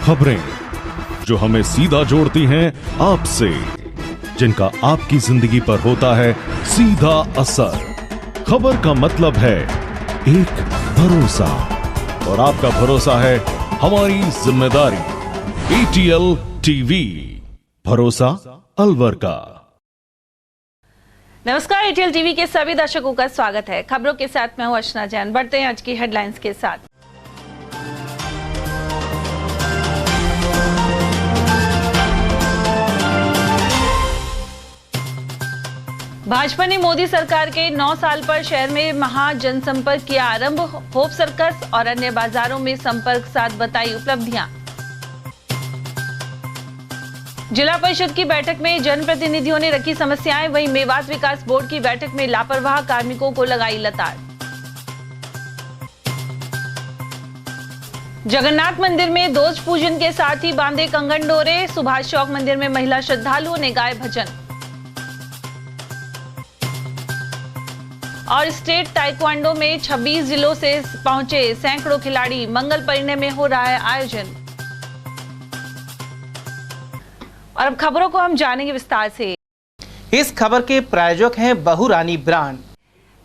खबरें जो हमें सीधा जोड़ती हैं आपसे, जिनका आपकी जिंदगी पर होता है सीधा असर। खबर का मतलब है एक भरोसा, और आपका भरोसा है हमारी जिम्मेदारी। ATL टीवी, भरोसा अलवर का। नमस्कार, ATL टीवी के सभी दर्शकों का स्वागत है। खबरों के साथ मैं हूं अर्चना जैन। बढ़ते हैं आज की हेडलाइंस के साथ। भाजपा ने मोदी सरकार के 9 साल पर शहर में महा जनसंपर्क किया आरंभ। होप सर्कस और अन्य बाजारों में संपर्क साथ बताई उपलब्धियां। जिला परिषद की बैठक में जनप्रतिनिधियों ने रखी समस्याएं, वहीं मेवात विकास बोर्ड की बैठक में लापरवाह कार्मिकों को लगाई लताड़। जगन्नाथ मंदिर में ध्वज पूजन के साथ ही बांधे कंगन डोरे। सुभाष चौक मंदिर में महिला श्रद्धालुओं ने गाए भजन। और स्टेट ताइक्वांडो में 26 जिलों से पहुंचे सैकड़ों खिलाड़ी। मंगल परिणय में हो रहा है आयोजन। और अब खबरों को हम जानेंगे विस्तार से। इस खबर के प्रायोजक हैं बहुरानी ब्रांड।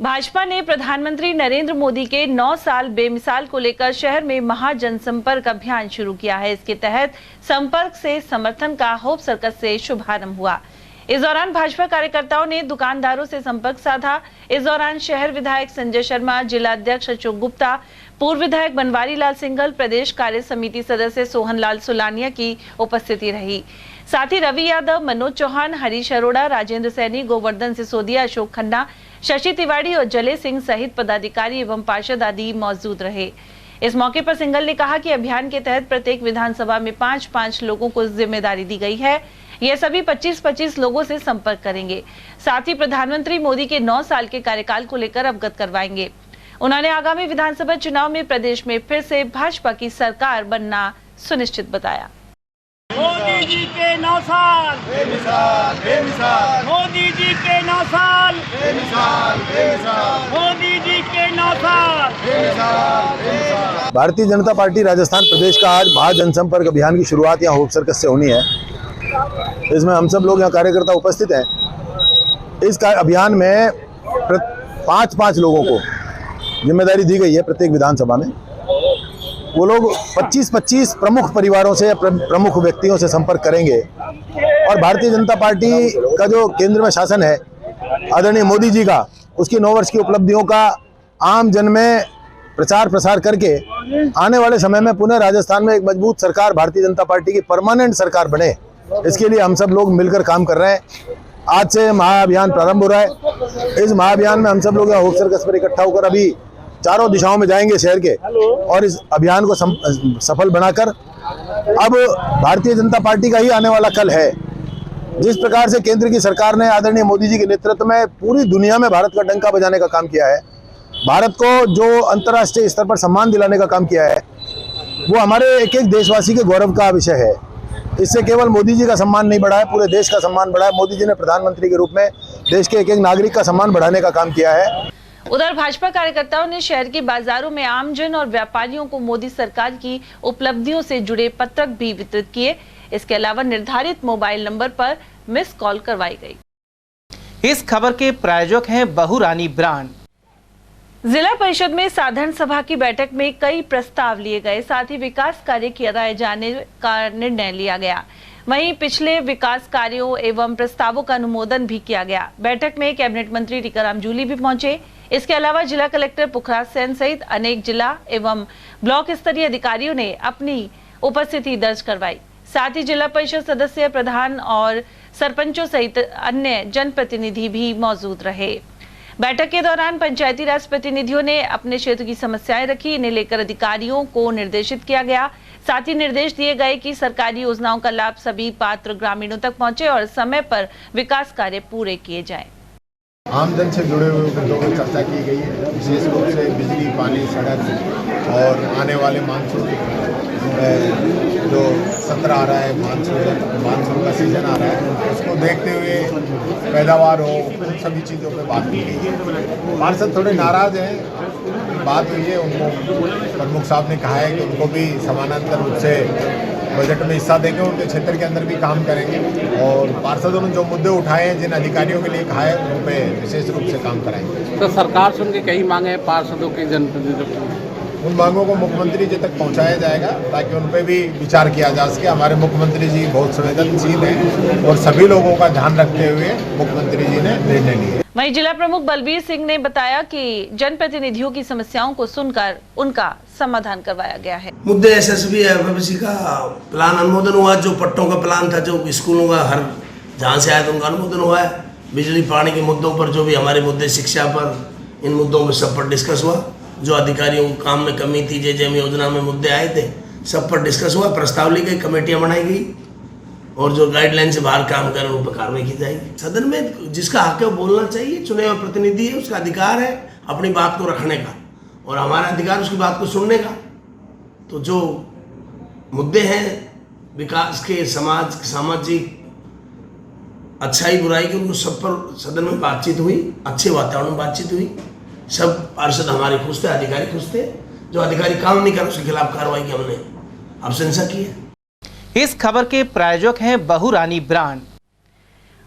भाजपा ने प्रधानमंत्री नरेंद्र मोदी के 9 साल बेमिसाल को लेकर शहर में महा जनसंपर्क अभियान शुरू किया है। इसके तहत संपर्क से समर्थन का होप सर्कस से शुभारंभ हुआ। इस दौरान भाजपा कार्यकर्ताओं ने दुकानदारों से संपर्क साधा। इस दौरान शहर विधायक संजय शर्मा, जिला अध्यक्ष अशोक गुप्ता, पूर्व विधायक बनवारी लाल सिंघल, प्रदेश कार्य समिति सदस्य सोहन लाल सुलानिया की उपस्थिति रही। साथ ही रवि यादव, मनोज चौहान, हरीश अरोड़ा, राजेंद्र सैनी, गोवर्धन सिसोदिया, अशोक खन्ना, शशि तिवारी और जले सिंह सहित पदाधिकारी एवं पार्षद आदि मौजूद रहे। इस मौके पर सिंघल ने कहा कि अभियान के तहत प्रत्येक विधानसभा में 5-5 लोगों को जिम्मेदारी दी गई है। ये सभी 25-25 लोगों से संपर्क करेंगे। साथ ही प्रधानमंत्री मोदी के 9 साल के कार्यकाल को लेकर अवगत करवाएंगे। उन्होंने आगामी विधानसभा चुनाव में प्रदेश में फिर से भाजपा की सरकार बनना सुनिश्चित बताया। मोदी जी के 9 साल बेमिसाल, बेमिसाल। मोदी जी के 9 साल बेमिसाल, बेमिसाल। मोदी जी के 9 साल बेमिसाल, बेमिसाल। भारतीय जनता पार्टी राजस्थान प्रदेश का आज महा जनसंपर्क अभियान की शुरुआत यहाँ होप सर्कस से होनी है। इसमें हम सब लोग यहाँ कार्यकर्ता उपस्थित हैं। इस अभियान में 5-5 लोगों को जिम्मेदारी दी गई है प्रत्येक विधानसभा में। वो लोग 25-25 प्रमुख परिवारों से, प्रमुख व्यक्तियों से संपर्क करेंगे और भारतीय जनता पार्टी का जो केंद्र में शासन है आदरणीय मोदी जी का, उसकी 9 वर्ष की उपलब्धियों का आम जन में प्रचार प्रसार करके आने वाले समय में पुनः राजस्थान में एक मजबूत सरकार, भारतीय जनता पार्टी की परमानेंट सरकार बने, इसके लिए हम सब लोग मिलकर काम कर रहे हैं। आज से महाअभियान प्रारंभ हो रहा है। इस महाअभियान में हम सब लोग होप सर्कस पर इकट्ठा होकर अभी चारों दिशाओं में जाएंगे शहर के, और इस अभियान को सफल बनाकर अब भारतीय जनता पार्टी का ही आने वाला कल है। जिस प्रकार से केंद्र की सरकार ने आदरणीय मोदी जी के नेतृत्व में पूरी दुनिया में भारत का डंका बजाने का काम किया है, भारत को जो अंतर्राष्ट्रीय स्तर पर सम्मान दिलाने का काम किया है, वो हमारे एक एक देशवासी के गौरव का विषय है। इससे केवल मोदी जी का सम्मान नहीं बढ़ा है, पूरे देश का सम्मान बढ़ा है। मोदी जी ने प्रधानमंत्री के रूप में देश के एक एक नागरिक का सम्मान बढ़ाने का काम किया है। उधर भाजपा कार्यकर्ताओं ने शहर के बाजारों में आमजन और व्यापारियों को मोदी सरकार की उपलब्धियों से जुड़े पत्रक भी वितरित किए। इसके अलावा निर्धारित मोबाइल नंबर पर मिस कॉल करवाई गई। इस खबर के प्रायोजक हैं बहुरानी ब्रांड। जिला परिषद में साधारण सभा की बैठक में कई प्रस्ताव लिए गए, साथ ही विकास कार्य किए जाने का निर्णय लिया गया। वहीं पिछले विकास कार्यों एवं प्रस्तावों का अनुमोदन भी किया गया। बैठक में कैबिनेट मंत्री टीकाराम जूली भी पहुंचे। इसके अलावा जिला कलेक्टर पुखराज सेन सहित अनेक जिला एवं ब्लॉक स्तरीय अधिकारियों ने अपनी उपस्थिति दर्ज करवाई। साथ ही जिला परिषद सदस्य, प्रधान और सरपंचों सहित अन्य जनप्रतिनिधि भी मौजूद रहे। बैठक के दौरान पंचायती राज प्रतिनिधियों ने अपने क्षेत्र की समस्याएं रखी। इन्हें लेकर अधिकारियों को निर्देशित किया गया। साथ ही निर्देश दिए गए कि सरकारी योजनाओं का लाभ सभी पात्र ग्रामीणों तक पहुंचे और समय पर विकास कार्य पूरे किए जाएं। आमजन से जुड़े हुए मुद्दों पर चर्चा की गई है, विशेष रूप से बिजली, पानी, सड़क और आने वाले मानसून जो सत्र आ रहा है, मानसून का सीजन आ रहा है, उसको देखते हुए पैदावार हो, उन सभी चीज़ों पे बात की गई है। पार्षद थोड़े नाराज़ हैं, बात हुई है, उनको प्रमुख साहब ने कहा है कि उनको भी समानांतर रूप से बजट में हिस्सा देंगे, उनके क्षेत्र के अंदर भी काम करेंगे और पार्षदों ने जो मुद्दे उठाए हैं, जिन अधिकारियों के लिए कहा है, उन पे विशेष रूप से काम कराएंगे। तो सरकार से उनके कई मांगे हैं पार्षदों के, जनप्रतिनिधियों की, उन मांगों को मुख्यमंत्री जी तक पहुंचाया जाएगा ताकि उन पे भी विचार किया जा सके। हमारे मुख्यमंत्री जी बहुत संवेदनशील हैं और सभी लोगों का ध्यान रखते हुए मुख्यमंत्री जी ने निर्णय लिए। वहीं जिला प्रमुख बलबीर सिंह ने बताया कि जनप्रतिनिधियों की समस्याओं को सुनकर उनका समाधान करवाया गया है। मुद्दे एसएसबी एफएफसी का प्लान अनुमोदन हुआ, जो पट्टों का प्लान था, जो स्कूलों का हर जहाँ से आया था उनका अनुमोदन हुआ है। बिजली पानी के मुद्दों पर जो भी हमारे मुद्दे, शिक्षा पर, इन मुद्दों पर सब पर डिस्कस हुआ। जो अधिकारियों को काम में कमी थी, जेजेएम योजना में मुद्दे आए थे, सब पर डिस्कस हुआ। प्रस्ताव ली गई, कमेटियाँ बनाई गई और जो गाइडलाइन से बाहर काम करें उन पर कार्रवाई की जाएगी। सदन में जिसका हक है वो बोलना चाहिए, चुने हुए प्रतिनिधि है, उसका अधिकार है अपनी बात को रखने का और हमारा अधिकार उसकी बात को सुनने का। तो जो मुद्दे हैं विकास के, समाज सामाजिक अच्छाई बुराई की, उनको सब पर सदन में बातचीत हुई, अच्छे वातावरण में बातचीत हुई। सब पार्षद हमारे खुश थे, अधिकारी खुश थे। जो अधिकारी काम नहीं कर उसके खिलाफ कार्रवाई की हमने अनुशंसा की है। इस खबर के प्रायोजक हैं बहुरानी ब्रांड।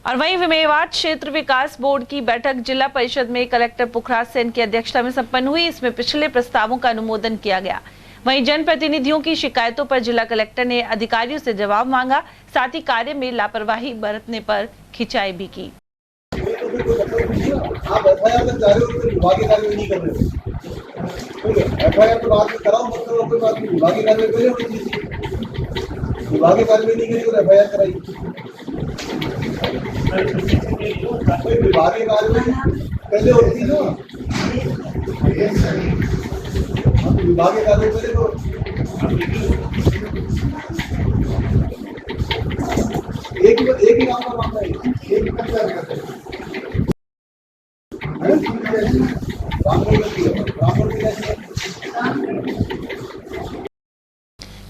और वहीं मेवात क्षेत्र विकास बोर्ड की बैठक जिला परिषद में कलेक्टर पुखराज सेन की अध्यक्षता में संपन्न हुई। इसमें पिछले प्रस्तावों का अनुमोदन किया गया। वहीं जनप्रतिनिधियों की शिकायतों पर जिला कलेक्टर ने अधिकारियों से जवाब मांगा, साथ ही कार्य में लापरवाही बरतने पर खिंचाई भी की। आप एफआईआर तक जा रहे हो तो विभागीय कार्रवाई नहीं कर रहे हो। एफआईआर तो बाद में कराओ, मत करो, कोई बात नहीं। विभागीय कार्रवाई करिए, विभागीय कार्रवाई नहीं करिए तो एफआईआर कराइए। विभागीय कार्रवाई पहले होती है ना, विभागीय कार्रवाई पहले तो एक ही काम का मामला है, एक ही पंचायत करते हैं।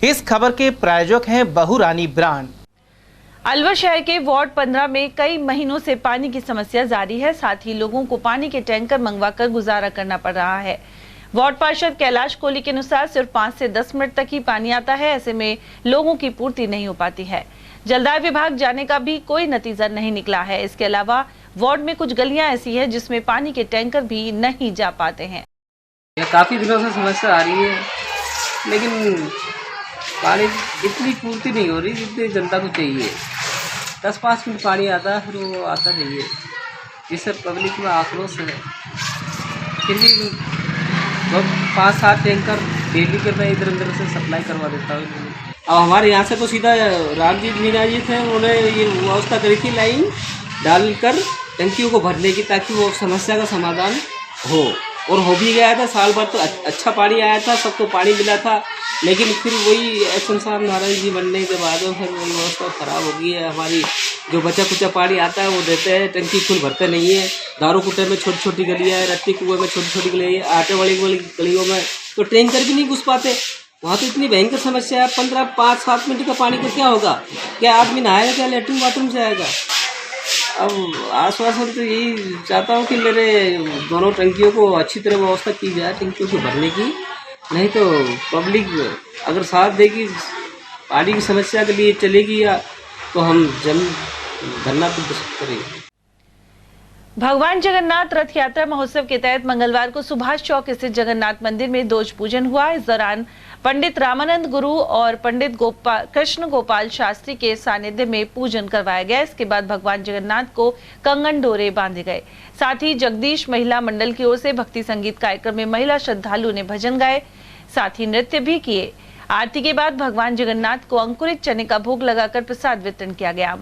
इस खबर के प्रायोजक हैं बहुरानी ब्रांड। अलवर शहर के वार्ड 15 में कई महीनों से पानी की समस्या जारी है। साथ ही लोगों को पानी के टैंकर मंगवाकर गुजारा करना पड़ रहा है। वार्ड पार्षद कैलाश कोहली के अनुसार सिर्फ 5 से 10 मिनट तक ही पानी आता है। ऐसे में लोगों की पूर्ति नहीं हो पाती है। जलदाय विभाग जाने का भी कोई नतीजा नहीं निकला है। इसके अलावा वार्ड में कुछ गलियां ऐसी है जिसमें पानी के टैंकर भी नहीं जा पाते हैं। काफ़ी दिनों से समस्या आ रही है, लेकिन पानी इतनी पूर्ति नहीं हो रही जितनी जनता को चाहिए। 10-5 मिनट पानी आता है, फिर वो आता नहीं है, जिससे पब्लिक में आक्रोश है। फिर भी 5-7 टैंकर डेली के मैं इधर उधर से सप्लाई करवा देता हूँ। अब हमारे यहाँ से तो सीधा रामजी मीना जी थे, उन्होंने ये व्यवस्था करी थी लाइन डालकर टंकियों को भरने की, ताकि वो समस्या का समाधान हो, और हो भी गया था। साल भर तो अच्छा पानी आया था, सबको पानी मिला था। लेकिन फिर वही शमशान नारायण जी बनने के बाद फिर वही व्यवस्था ख़राब हो गई है। हमारी जो बचा कुचा पानी आता है वो देते हैं, टंकी फुल भरते नहीं है। दारू कुटे में छोटी छोटी गलियाँ है, रत्ती कुएँ में छोटी छोटी गलियाँ, आटे वाली गलियों में तो टैंकर भी नहीं घुस पाते। वहाँ तो इतनी भयंकर समस्या है। 5-7 मिनट का पानी को क्या होगा? क्या आदमी नहाएगा? क्या लेटरिन बाथरूम से आएगा? अब आश्वासन तो यही चाहता हूँ कि मेरे दोनों टंकियों को अच्छी तरह व्यवस्था की जाए, टंकियों को भरने की। नहीं तो पब्लिक अगर साथ देगी, पानी की समस्या के लिए चलेगी, या तो हम जन धरना प्रदर्शन करेंगे। भगवान जगन्नाथ रथ यात्रा महोत्सव के तहत मंगलवार को सुभाष चौक स्थित जगन्नाथ मंदिर में ध्वज पूजन हुआ। इस दौरान पंडित रामानंद गुरु और पंडित कृष्ण गोपाल शास्त्री के सानिध्य में पूजन करवाया गया। इसके बाद भगवान जगन्नाथ को कंगन डोरे बांधे गए। साथ ही जगदीश महिला मंडल की ओर से भक्ति संगीत कार्यक्रम में महिला श्रद्धालु ने भजन गाए, साथ ही नृत्य भी किए। आरती के बाद भगवान जगन्नाथ को अंकुरित चने का भोग लगाकर प्रसाद वितरण किया गया।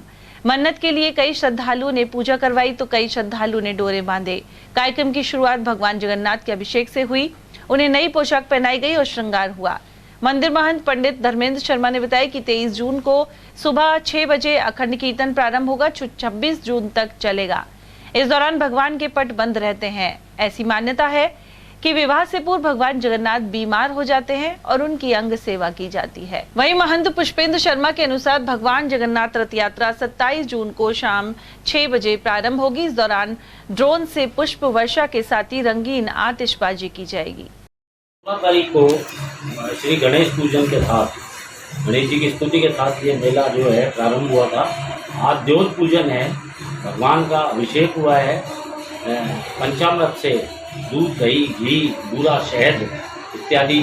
मन्नत के लिए कई श्रद्धालुओं ने पूजा करवाई तो कई श्रद्धालुओं ने डोरे बांधे। कार्यक्रम की शुरुआत भगवान जगन्नाथ के अभिषेक से हुई। उन्हें नई पोशाक पहनाई गई और श्रृंगार हुआ। मंदिर महंत पंडित धर्मेंद्र शर्मा ने बताया कि 23 जून को सुबह 6 बजे अखंड कीर्तन प्रारंभ होगा, 26 जून तक चलेगा। इस दौरान भगवान के पट बंद रहते हैं। ऐसी मान्यता है कि विवाह से पूर्व भगवान जगन्नाथ बीमार हो जाते हैं और उनकी अंग सेवा की जाती है। वहीं महंत पुष्पेंद्र शर्मा के अनुसार भगवान जगन्नाथ रथ यात्रा 27 जून को शाम 6 बजे प्रारंभ होगी। इस दौरान ड्रोन से पुष्प वर्षा के साथ ही रंगीन आतिशबाजी की जाएगी। 16 तारीख को श्री गणेश पूजन के साथ गणेश जी की स्तुति के साथ ये मेला जो है प्रारंभ हुआ था। आज द्योत पूजन है, भगवान का अभिषेक हुआ है। पंचामृत से दूध, दही, घी, बूरा, शहद इत्यादि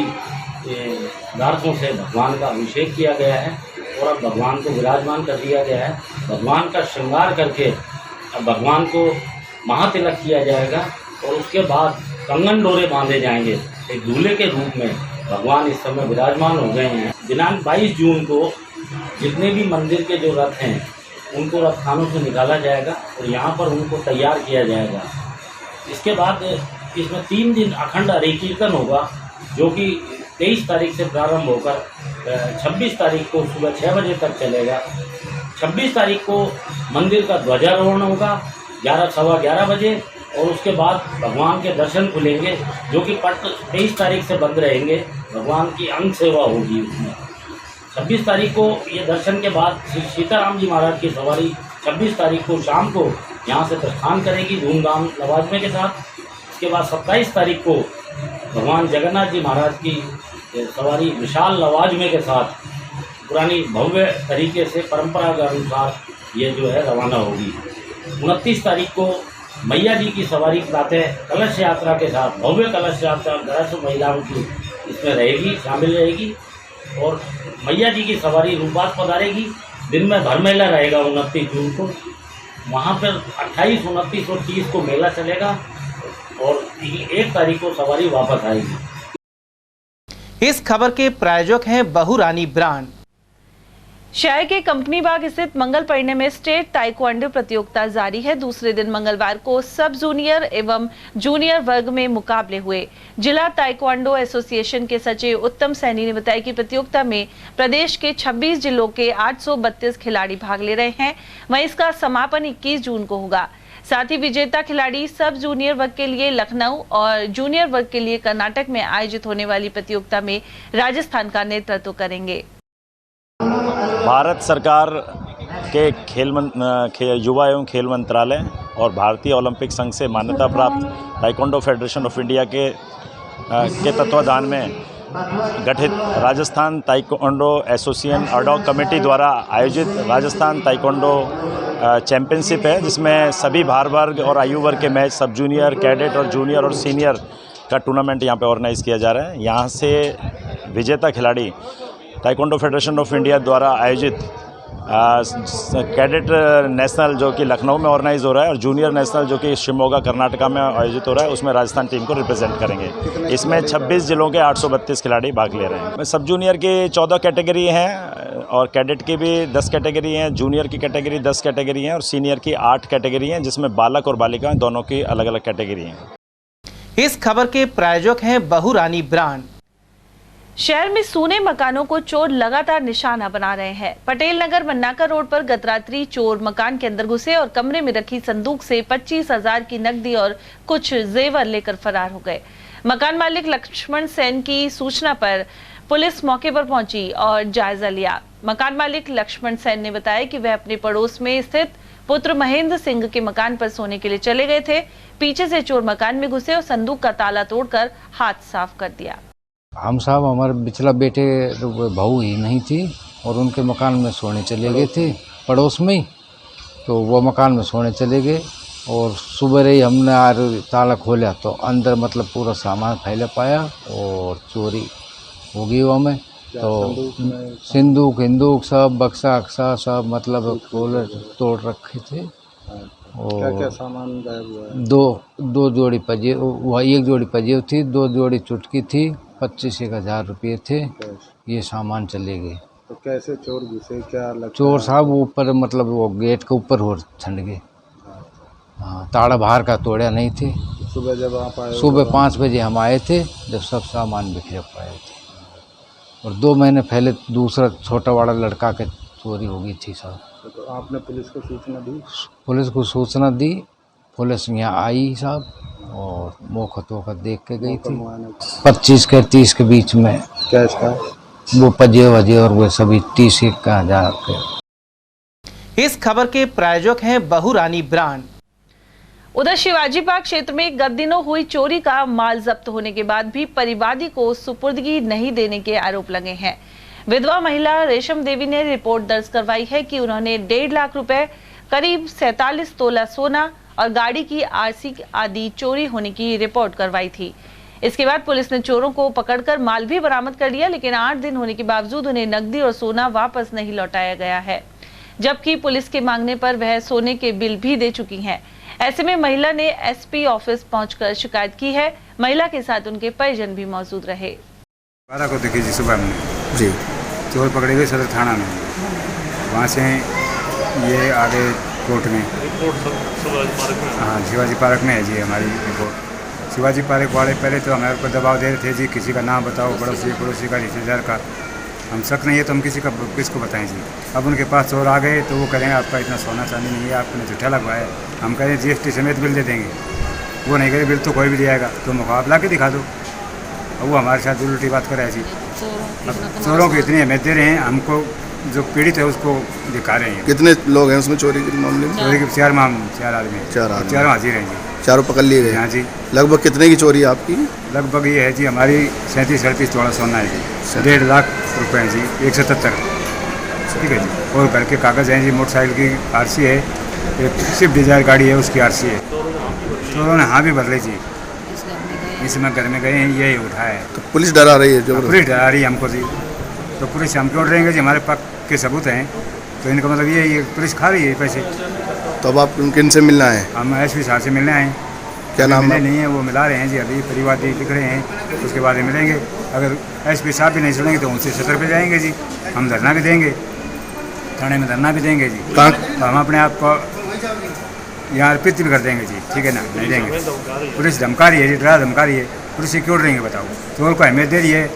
पदार्थों से भगवान का अभिषेक किया गया है और अब भगवान को विराजमान कर दिया गया है। भगवान का श्रृंगार करके अब भगवान को महातिलक किया जाएगा और उसके बाद कंगन डोरे बांधे जाएंगे। एक दूल्हे के रूप में भगवान इस समय विराजमान हो गए हैं। दिनांक 22 जून को जितने भी मंदिर के जो रथ हैं उनको रथखानों से निकाला जाएगा और यहाँ पर उनको तैयार किया जाएगा। इसके बाद इसमें 3 दिन अखंड हरि कीर्तन होगा, जो कि 23 तारीख से प्रारंभ होकर 26 तारीख को सुबह 6 बजे तक चलेगा। 26 तारीख को मंदिर का ध्वजारोहण होगा 11-11:15 बजे और उसके बाद भगवान के दर्शन खुलेंगे, जो कि पट 23 तारीख से बंद रहेंगे। भगवान की अंग सेवा होगी उसमें। 26 तारीख को ये दर्शन के बाद श्री सीताराम जी महाराज की सवारी 26 तारीख को शाम को यहाँ से प्रस्थान करेगी धूमधाम लवाजमे के साथ। इसके बाद 27 तारीख को भगवान जगन्नाथ जी महाराज की सवारी विशाल लवाजमे के साथ पुरानी भव्य तरीके से परंपरा के अनुसार ये जो है रवाना होगी। 29 तारीख को मैया जी की सवारी प्रातः कलश यात्रा के साथ, भव्य कलश यात्रा 1100 महिलाओं की इसमें रहेगी, शामिल रहेगी और मैया जी की सवारी रूपास पधारेगी। दिन में भर मेला रहेगा 29 जून को। वहाँ पर 28, 29 और 30 को मेला चलेगा और 1 तारीख को सवारी वापस आएगी। इस खबर के प्रायोजक हैं बहुरानी ब्रांड। शहर के कंपनी बाग स्थित मंगल परिणय में स्टेट ताइक्वांडो प्रतियोगिता जारी है। दूसरे दिन मंगलवार को सब जूनियर एवं जूनियर वर्ग में मुकाबले हुए। जिला ताइक्वांडो एसोसिएशन के सचिव उत्तम सैनी ने बताया कि प्रतियोगिता में प्रदेश के 26 जिलों के 832 खिलाड़ी भाग ले रहे हैं। वहीं इसका समापन 21 जून को होगा। साथ ही विजेता खिलाड़ी सब जूनियर वर्ग के लिए लखनऊ और जूनियर वर्ग के लिए कर्नाटक में आयोजित होने वाली प्रतियोगिता में राजस्थान का नेतृत्व करेंगे। भारत सरकार के युवा एवं खेल मंत्रालय और भारतीय ओलंपिक संघ से मान्यता प्राप्त ताइक्वांडो फेडरेशन ऑफ इंडिया के तत्वाधान में गठित Rajasthan taekwondo association ad hoc committee द्वारा आयोजित राजस्थान ताइक्वांडो चैंपियनशिप है, जिसमें सभी भार वर्ग और आयु वर्ग के मैच, सब जूनियर, कैडेट और जूनियर और सीनियर का टूर्नामेंट यहाँ पे ऑर्गेनाइज़ किया जा रहा है। यहाँ से विजेता खिलाड़ी ताइक्वांडो फेडरेशन ऑफ इंडिया द्वारा आयोजित कैडेट नेशनल जो कि लखनऊ में ऑर्गेनाइज हो रहा है और जूनियर नेशनल जो कि शिवमोगा कर्नाटका में आयोजित हो रहा है, उसमें राजस्थान टीम को रिप्रेजेंट करेंगे। इसमें 26 जिलों के 832 खिलाड़ी भाग ले रहे हैं। सब जूनियर की 14 कैटेगरी हैं और कैडेट की भी 10 कैटेगरी हैं, जूनियर की कैटेगरी 10 कैटेगरी हैं और सीनियर की 8 कैटेगरी हैं, जिसमें बालक और बालिका दोनों की अलग अलग कैटेगरी हैं। इस खबर के प्रायोजक हैं बहुरानी ब्रांड। शहर में सूने मकानों को चोर लगातार निशाना बना रहे हैं। पटेल नगर मन्नाका रोड पर गत रात्रि चोर मकान के अंदर घुसे और कमरे में रखी संदूक से 25,000 की नकदी और कुछ जेवर लेकर फरार हो गए। मकान मालिक लक्ष्मण सेन की सूचना पर पुलिस मौके पर पहुंची और जायजा लिया। मकान मालिक लक्ष्मण सेन ने बताया कि वह अपने पड़ोस में स्थित पुत्र महेंद्र सिंह के मकान पर सोने के लिए चले गए थे। पीछे से चोर मकान में घुसे और संदूक का ताला तोड़कर हाथ साफ कर दिया। हम साहब हमारे बिचला बेटे बहू ही नहीं थी और उनके मकान में सोने चले गए थे पड़ोस में ही, तो वो मकान में सोने चले गए और सुबह ही हमने ताला खोला तो अंदर मतलब पूरा सामान फैला पाया और चोरी हो गई वो में। तो सिंदूक हिंदूक सब बक्सा अक्सा सब मतलब खोल तोड़ रखे थे और क्या सामान गायब हुआ है? दो जोड़ी पजेब, वह एक जोड़ी पजेब थी, 2 जोड़ी चुटकी थी, 25,000 रुपये थे। ये सामान चले गए। तो कैसे चोर घुसे, क्या लगता चोर साहब ऊपर मतलब वो गेट के ऊपर हो छंड गए। हाँ, ताड़ा बाहर का तोड़ा नहीं थे। सुबह जब आप आए? सुबह 5 बजे हम आए थे, जब सब सामान बिखरे पाए थे और 2 महीने पहले दूसरा छोटा बड़ा लड़का के चोरी हो गई थी साहब। तो आपने पुलिस को सूचना दी? पुलिस को सूचना दी, पुलिस यहाँ आई साहब और मौका होकर देख के गई थी। 25 के 30 के बीच में कैश था, वो पजे वजे और वो सभी 30,000 के। इस खबर के प्रायोजक हैं बहुरानी ब्रांड। उधर शिवाजी पार्क क्षेत्र में गत दिनों हुई चोरी का माल जब्त होने के बाद भी परिवादी को सुपुर्दगी नहीं देने के आरोप लगे हैं। विधवा महिला रेशम देवी ने रिपोर्ट दर्ज करवाई है कि उन्होंने 1.5 लाख रुपए, करीब 47 तोला सोना और गाड़ी की आरसी आदि चोरी होने की रिपोर्ट करवाई थी। इसके बाद पुलिस ने चोरों को पकड़कर माल भी बरामद कर लिया, लेकिन 8 दिन होने के बावजूद उन्हें नकदी और सोना वापस नहीं लौटाया गया है, जबकि पुलिस के मांगने पर वह सोने के बिल भी दे चुकी हैं। ऐसे में महिला ने एसपी ऑफिस पहुंचकर शिकायत की है। महिला के साथ उनके परिजन भी मौजूद रहे। 12 को देखी जी सुबह में जी चोर पकड़े गए सदर थाना में, वहाँ से ये आगे कोर्ट में। हाँ, शिवाजी पार्क में है जी हमारी रिपोर्ट। शिवाजी पार्क वाले पहले तो हमारे ऊपर दबाव दे रहे थे जी, किसी का नाम बताओ, पड़ोसी का, रिश्तेदार का। हम शक नहीं है तो हम किसको बताएं जी। अब उनके पास चोर आ गए तो वो कहेंगे आपका इतना सोना चांदी नहीं है, आपने झूठा लगवाया है। हम कहें GST समेत बिल दे देंगे, वो नहीं करे बिल तो कोई भी ले आएगा, तो मुकाबला के दिखा दो। अब वो हमारे साथ उल्टी बात कर रहे हैं जी। अब चोरों को इतनी अहमियत दे रहे हैं, हमको जो पीड़ित है उसको दिखा रहे हैं। कितने लोग हैं उसमें चोरी के मामले में? चोरी के 4 आदमी, चारों हाजिर हैं जी। चारों पकड़ लिए गए? हाँ जी। लगभग कितने की चोरी है आपकी? लगभग ये है जी हमारी 37-38 तोला सोना है जी, 1.5 लाख रुपए हैं जी, 177, ठीक है जी। और घर के कागज़ हैं जी, मोटरसाइकिल की RC है, एक स्विफ्ट डिजायर गाड़ी है उसकी RC है। तो उन्होंने हाँ भी बदले जी, इसमें घर में गए हैं, यही उठाया है। तो पुलिस डरा रही है? जो पुलिस डरा रही है हमको जी, तो पुलिस हम क्यों डरेंगे जी, हमारे पास के सबूत हैं। तो इनका मतलब ये पुलिस खा रही है पैसे। तो अब आप किन से मिलना है? हम SP साहब से मिलने आए। क्या नाम है? नहीं है, वो मिला रहे हैं जी, अभी परिवार दिख रहे हैं, उसके बाद ही मिलेंगे। अगर SP साहब भी नहीं सुनेंगे तो उनसे सतर पे जाएंगे जी, हम धरना भी देंगे, थाने में धरना भी देंगे जी। तो हम अपने आप को यहाँ अर्पित भी कर देंगे जी, ठीक है ना, नहीं देंगे। पुलिस धमका रही है जी, डरा धमका रही है, पुलिस से क्यों डरेंगे बताओ। चोर को अहमियत दे रही है,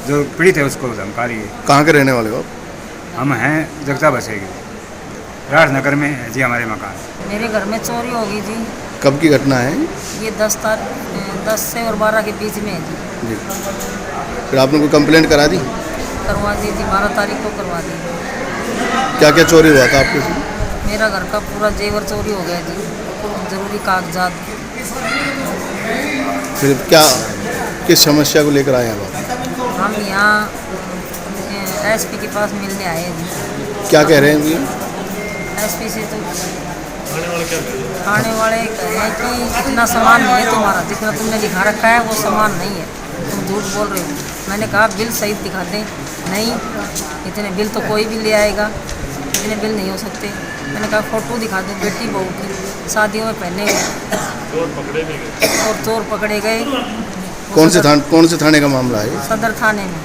जो पीड़ित है उसको धमका रही है। कहाँ के रहने वाले हो? हम हैं जगता बसेगी, राजनगर में है जी हमारे मकान। मेरे घर में चोरी होगी जी। कब की घटना है ये? 10 से और 12 के बीच में है जी। फिर आपने कोई कंप्लेंट करा दी? करवा दी जी, 12 तारीख को करवा दी। क्या क्या चोरी हुआ था आपके? मेरा घर का पूरा जेवर चोरी हो गया जी, जरूरी कागजात। फिर क्या, किस समस्या को लेकर आए हैं? हम यहाँ SP के पास मिलने आए हैं जी। क्या कह रहे हैं जी? SP से तो थाने वाले कह रहे हैं कि इतना सामान नहीं है तुम्हारा, जितना तुमने दिखा रखा है वो सामान नहीं है, तुम झूठ बोल रहे हो। मैंने कहा बिल सही दिखा दें, नहीं इतने बिल तो कोई भी ले आएगा, इतने बिल नहीं हो सकते। मैंने कहा फ़ोटो दिखा दो बेटी बहू की, शादियों में पहने हुए, और चोर पकड़े गए। कौन से थाने का मामला है? सदर थाने में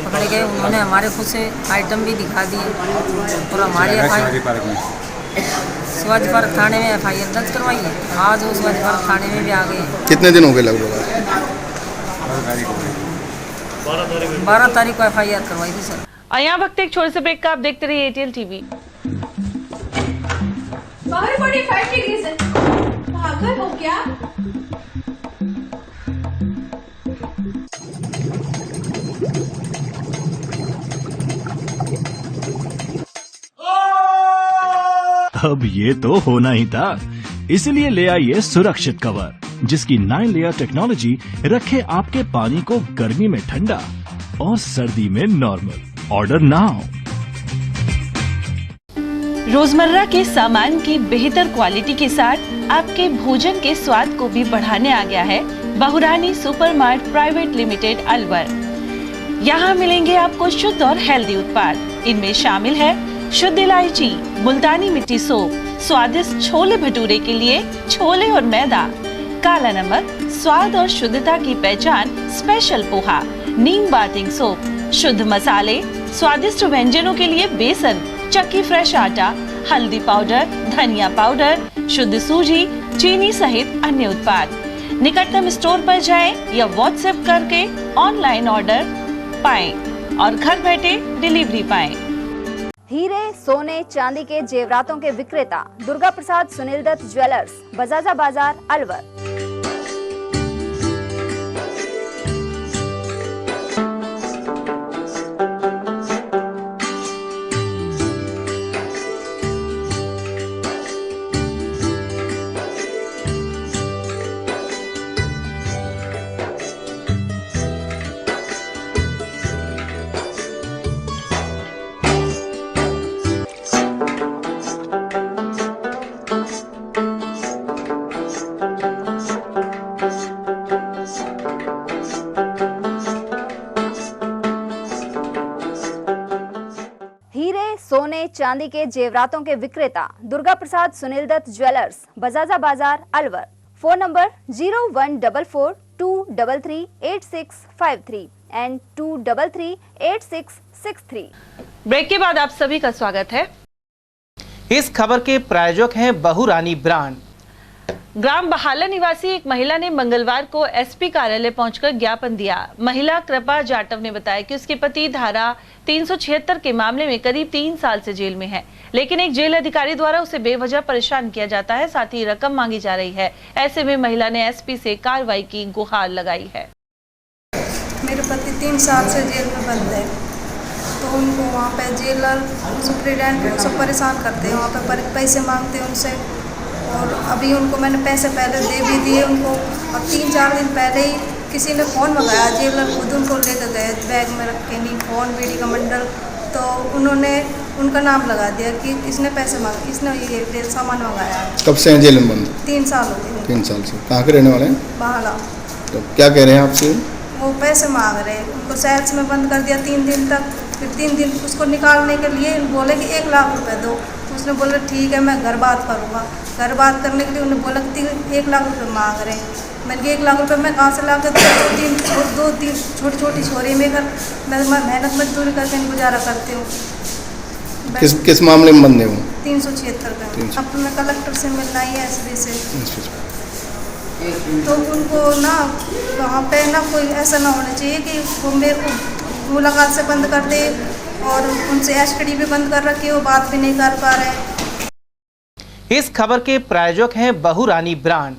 पकड़े गए। उन्होंने हमारे खुद से आइटम भी दिखा दिए और हमारी शिवाजी पार्क थाने में FIR दर्ज करवाई है। आज वो शिवाजी पार्क थाने में भी आ गए। कितने दिन हो गए लगभग? 12 तारीख को FIR करवाई थी सर। और यहाँ वक्त एक छोटे से ब्रेक का, आप देखते रहिए ATL TV। बाहर 45 डिग्री है, पागल हो क्या? अब ये तो होना ही था, इसलिए ले आइए सुरक्षित कवर, जिसकी 9 लेयर टेक्नोलॉजी रखे आपके पानी को गर्मी में ठंडा और सर्दी में नॉर्मल। Order now. रोजमर्रा के सामान की बेहतर क्वालिटी के साथ आपके भोजन के स्वाद को भी बढ़ाने आ गया है बहुरानी सुपरमार्ट प्राइवेट लिमिटेड अलवर। यहाँ मिलेंगे आपको शुद्ध और हेल्दी उत्पाद। इनमें शामिल है शुद्ध इलायची, मुल्तानी मिट्टी सोप, स्वादिष्ट छोले भटूरे के लिए छोले और मैदा, काला नमक, स्वाद और शुद्धता की पहचान स्पेशल पोहा, नीम बाथिंग सोप, शुद्ध मसाले, स्वादिष्ट व्यंजनों के लिए बेसन, चक्की फ्रेश आटा, हल्दी पाउडर, धनिया पाउडर, शुद्ध सूजी, चीनी सहित अन्य उत्पाद। निकटतम स्टोर पर जाएं या व्हाट्सएप करके ऑनलाइन ऑर्डर पाएं और घर बैठे डिलीवरी पाएं। हीरे, सोने, चांदी के जेवरातों के विक्रेता दुर्गा प्रसाद सुनील दत्त ज्वेलर्स, बजाजा बाजार, अलवर। सोने चांदी के जेवरातों के विक्रेता Durga Prasad Sunil Dutt jewellers, Bajaja Bazaar, Alwar. Phone number 0144233853 and 2338663। Break के बाद आप सभी का स्वागत है। इस खबर के प्रायोजक हैं बहुरानी ब्रांड। ग्राम बहाला निवासी एक महिला ने मंगलवार को एसपी कार्यालय पहुंचकर ज्ञापन दिया। महिला कृपा जाटव ने बताया कि उसके पति धारा 376 के मामले में करीब 3 साल से जेल में है, लेकिन एक जेल अधिकारी द्वारा उसे बेवजह परेशान किया जाता है, साथ ही रकम मांगी जा रही है। ऐसे में महिला ने एसपी से कार्रवाई की गुहार लगाई है। मेरे पति 3 साल से जेल में बंद है, तो उनको वहाँ पे जेलर सुप्रीडेंट सब परेशान करते हैं, वहाँ पे पैसे मांगते हैं उनसे। और अभी उनको मैंने पैसे पहले दे भी दिए उनको, और 3-4 दिन पहले ही किसी ने फ़ोन मंगाया, जेलर खुद उनको लेकर गए बैग में रख के, नहीं फ़ोन बीड़ी का मंडल, तो उन्होंने उनका नाम लगा दिया कि इसने पैसे मांगे, इसने ये सामान मंगाया। कब से हैं जेल में बंद? 3 साल हो गए। 3 साल से। कहाँ के रहने वाले हैं? बहाला। तो क्या कह रहे हैं आपसे? वो पैसे मांग रहे हैं, उनको सेल्स में बंद कर दिया 3 दिन तक। फिर 3 दिन उसको निकालने के लिए बोले कि 1 लाख रुपए दो, तो उसने बोला ठीक है मैं घर बात करूँगा। घर बात करने के लिए उन्हें बोला कि 1 लाख रुपए मांग रहे हैं। मैंने कहा 1 लाख रुपए मैं कहाँ से ला कर 2-3 छोटी छोटी छोरी में कर मैं मेहनत मजदूरी करके गुजारा करती हूँ। किस मामले में बंद है वो? 376 का। अब तो मैं कलेक्टर से मिलना ही है, एसपी से। तो उनको ना वहाँ पे ना कोई ऐसा ना होना चाहिए कि वो मेरे को मुलाकात से बंद कर दे, और उनसे एसटीडी भी बंद कर रखी, वो बात भी नहीं कर पा रहे। इस खबर के प्रायोजक हैं बहुरानी ब्रांड।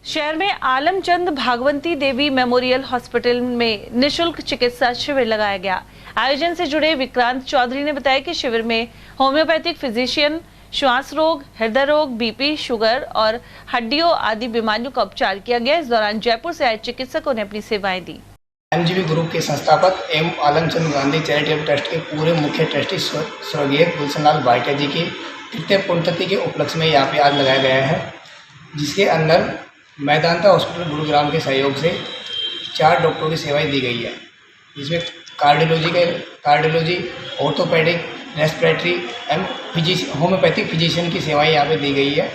शहर में आलमचंद भागवती देवी मेमोरियल हॉस्पिटल में निशुल्क चिकित्सा शिविर लगाया गया। आयोजन से जुड़े विक्रांत चौधरी ने बताया कि शिविर में होम्योपैथिक फिजिशियन, श्वास रोग, हृदय रोग, बीपी, शुगर और हड्डियों आदि बीमारियों का उपचार किया गया। इस दौरान जयपुर से आए चिकित्सकों ने अपनी सेवाएं दी। एमजीबी ग्रुप के संस्थापक M Alamchand Gandhi charitable trust के पूरे मुख्य ट्रस्टी स्वर्गीय गुलशनलाल भाटिया जी की तृतीय पुण्यतिथि के उपलक्ष्य में यहाँ पे आज लगाया गया है, जिसके अंदर मैदानता हॉस्पिटल गुरुग्राम के सहयोग से 4 डॉक्टरों की सेवाएं दी गई है, जिसमें कार्डियोलॉजी, ऑर्थोपेडिक, रेस्पिरेटरी एवं होम्योपैथिक फिजिशियन की सेवाएं यहाँ पे दी गई है।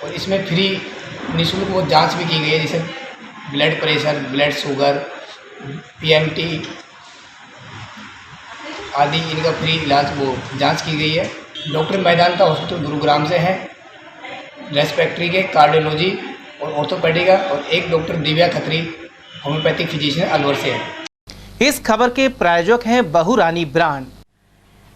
और इसमें फ्री निःशुल्क वो जांच भी की गई है, जैसे blood pressure, blood sugar, PMT आदि इनका फ्री इलाज वो जांच की गई है। डॉक्टर मैदानता हॉस्पिटल गुरुग्राम से हैं, रेस्पिरेटरी के, कार्डियोलॉजी और ऑर्थोपेडिक का, और एक doctor Divya Khatri homeopathic physician Alwar से है। इस खबर के प्रायोजक हैं बहुरानी ब्रांड।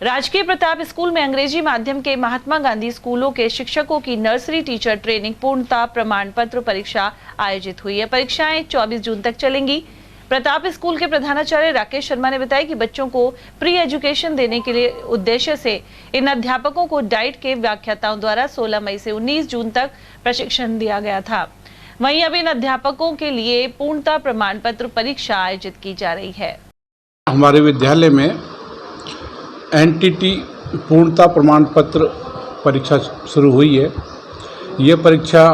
राजकीय प्रताप स्कूल में अंग्रेजी माध्यम के महात्मा गांधी स्कूलों के शिक्षकों की नर्सरी टीचर ट्रेनिंग पूर्णता प्रमाण पत्र परीक्षा आयोजित हुई है। परीक्षाएं 24 जून तक चलेंगी। प्रताप स्कूल के प्रधानाचार्य राकेश शर्मा ने बताया कि बच्चों को प्री एजुकेशन देने के लिए उद्देश्य से इन अध्यापकों को डाइट के व्याख्याताओं द्वारा 16 मई से 19 जून तक प्रशिक्षण दिया गया था। वहीं अब इन अध्यापकों के लिए पूर्णता प्रमाण पत्र परीक्षा आयोजित की जा रही है। हमारे विद्यालय में एनटीटी पूर्णता प्रमाण पत्र परीक्षा शुरू हुई है। ये परीक्षा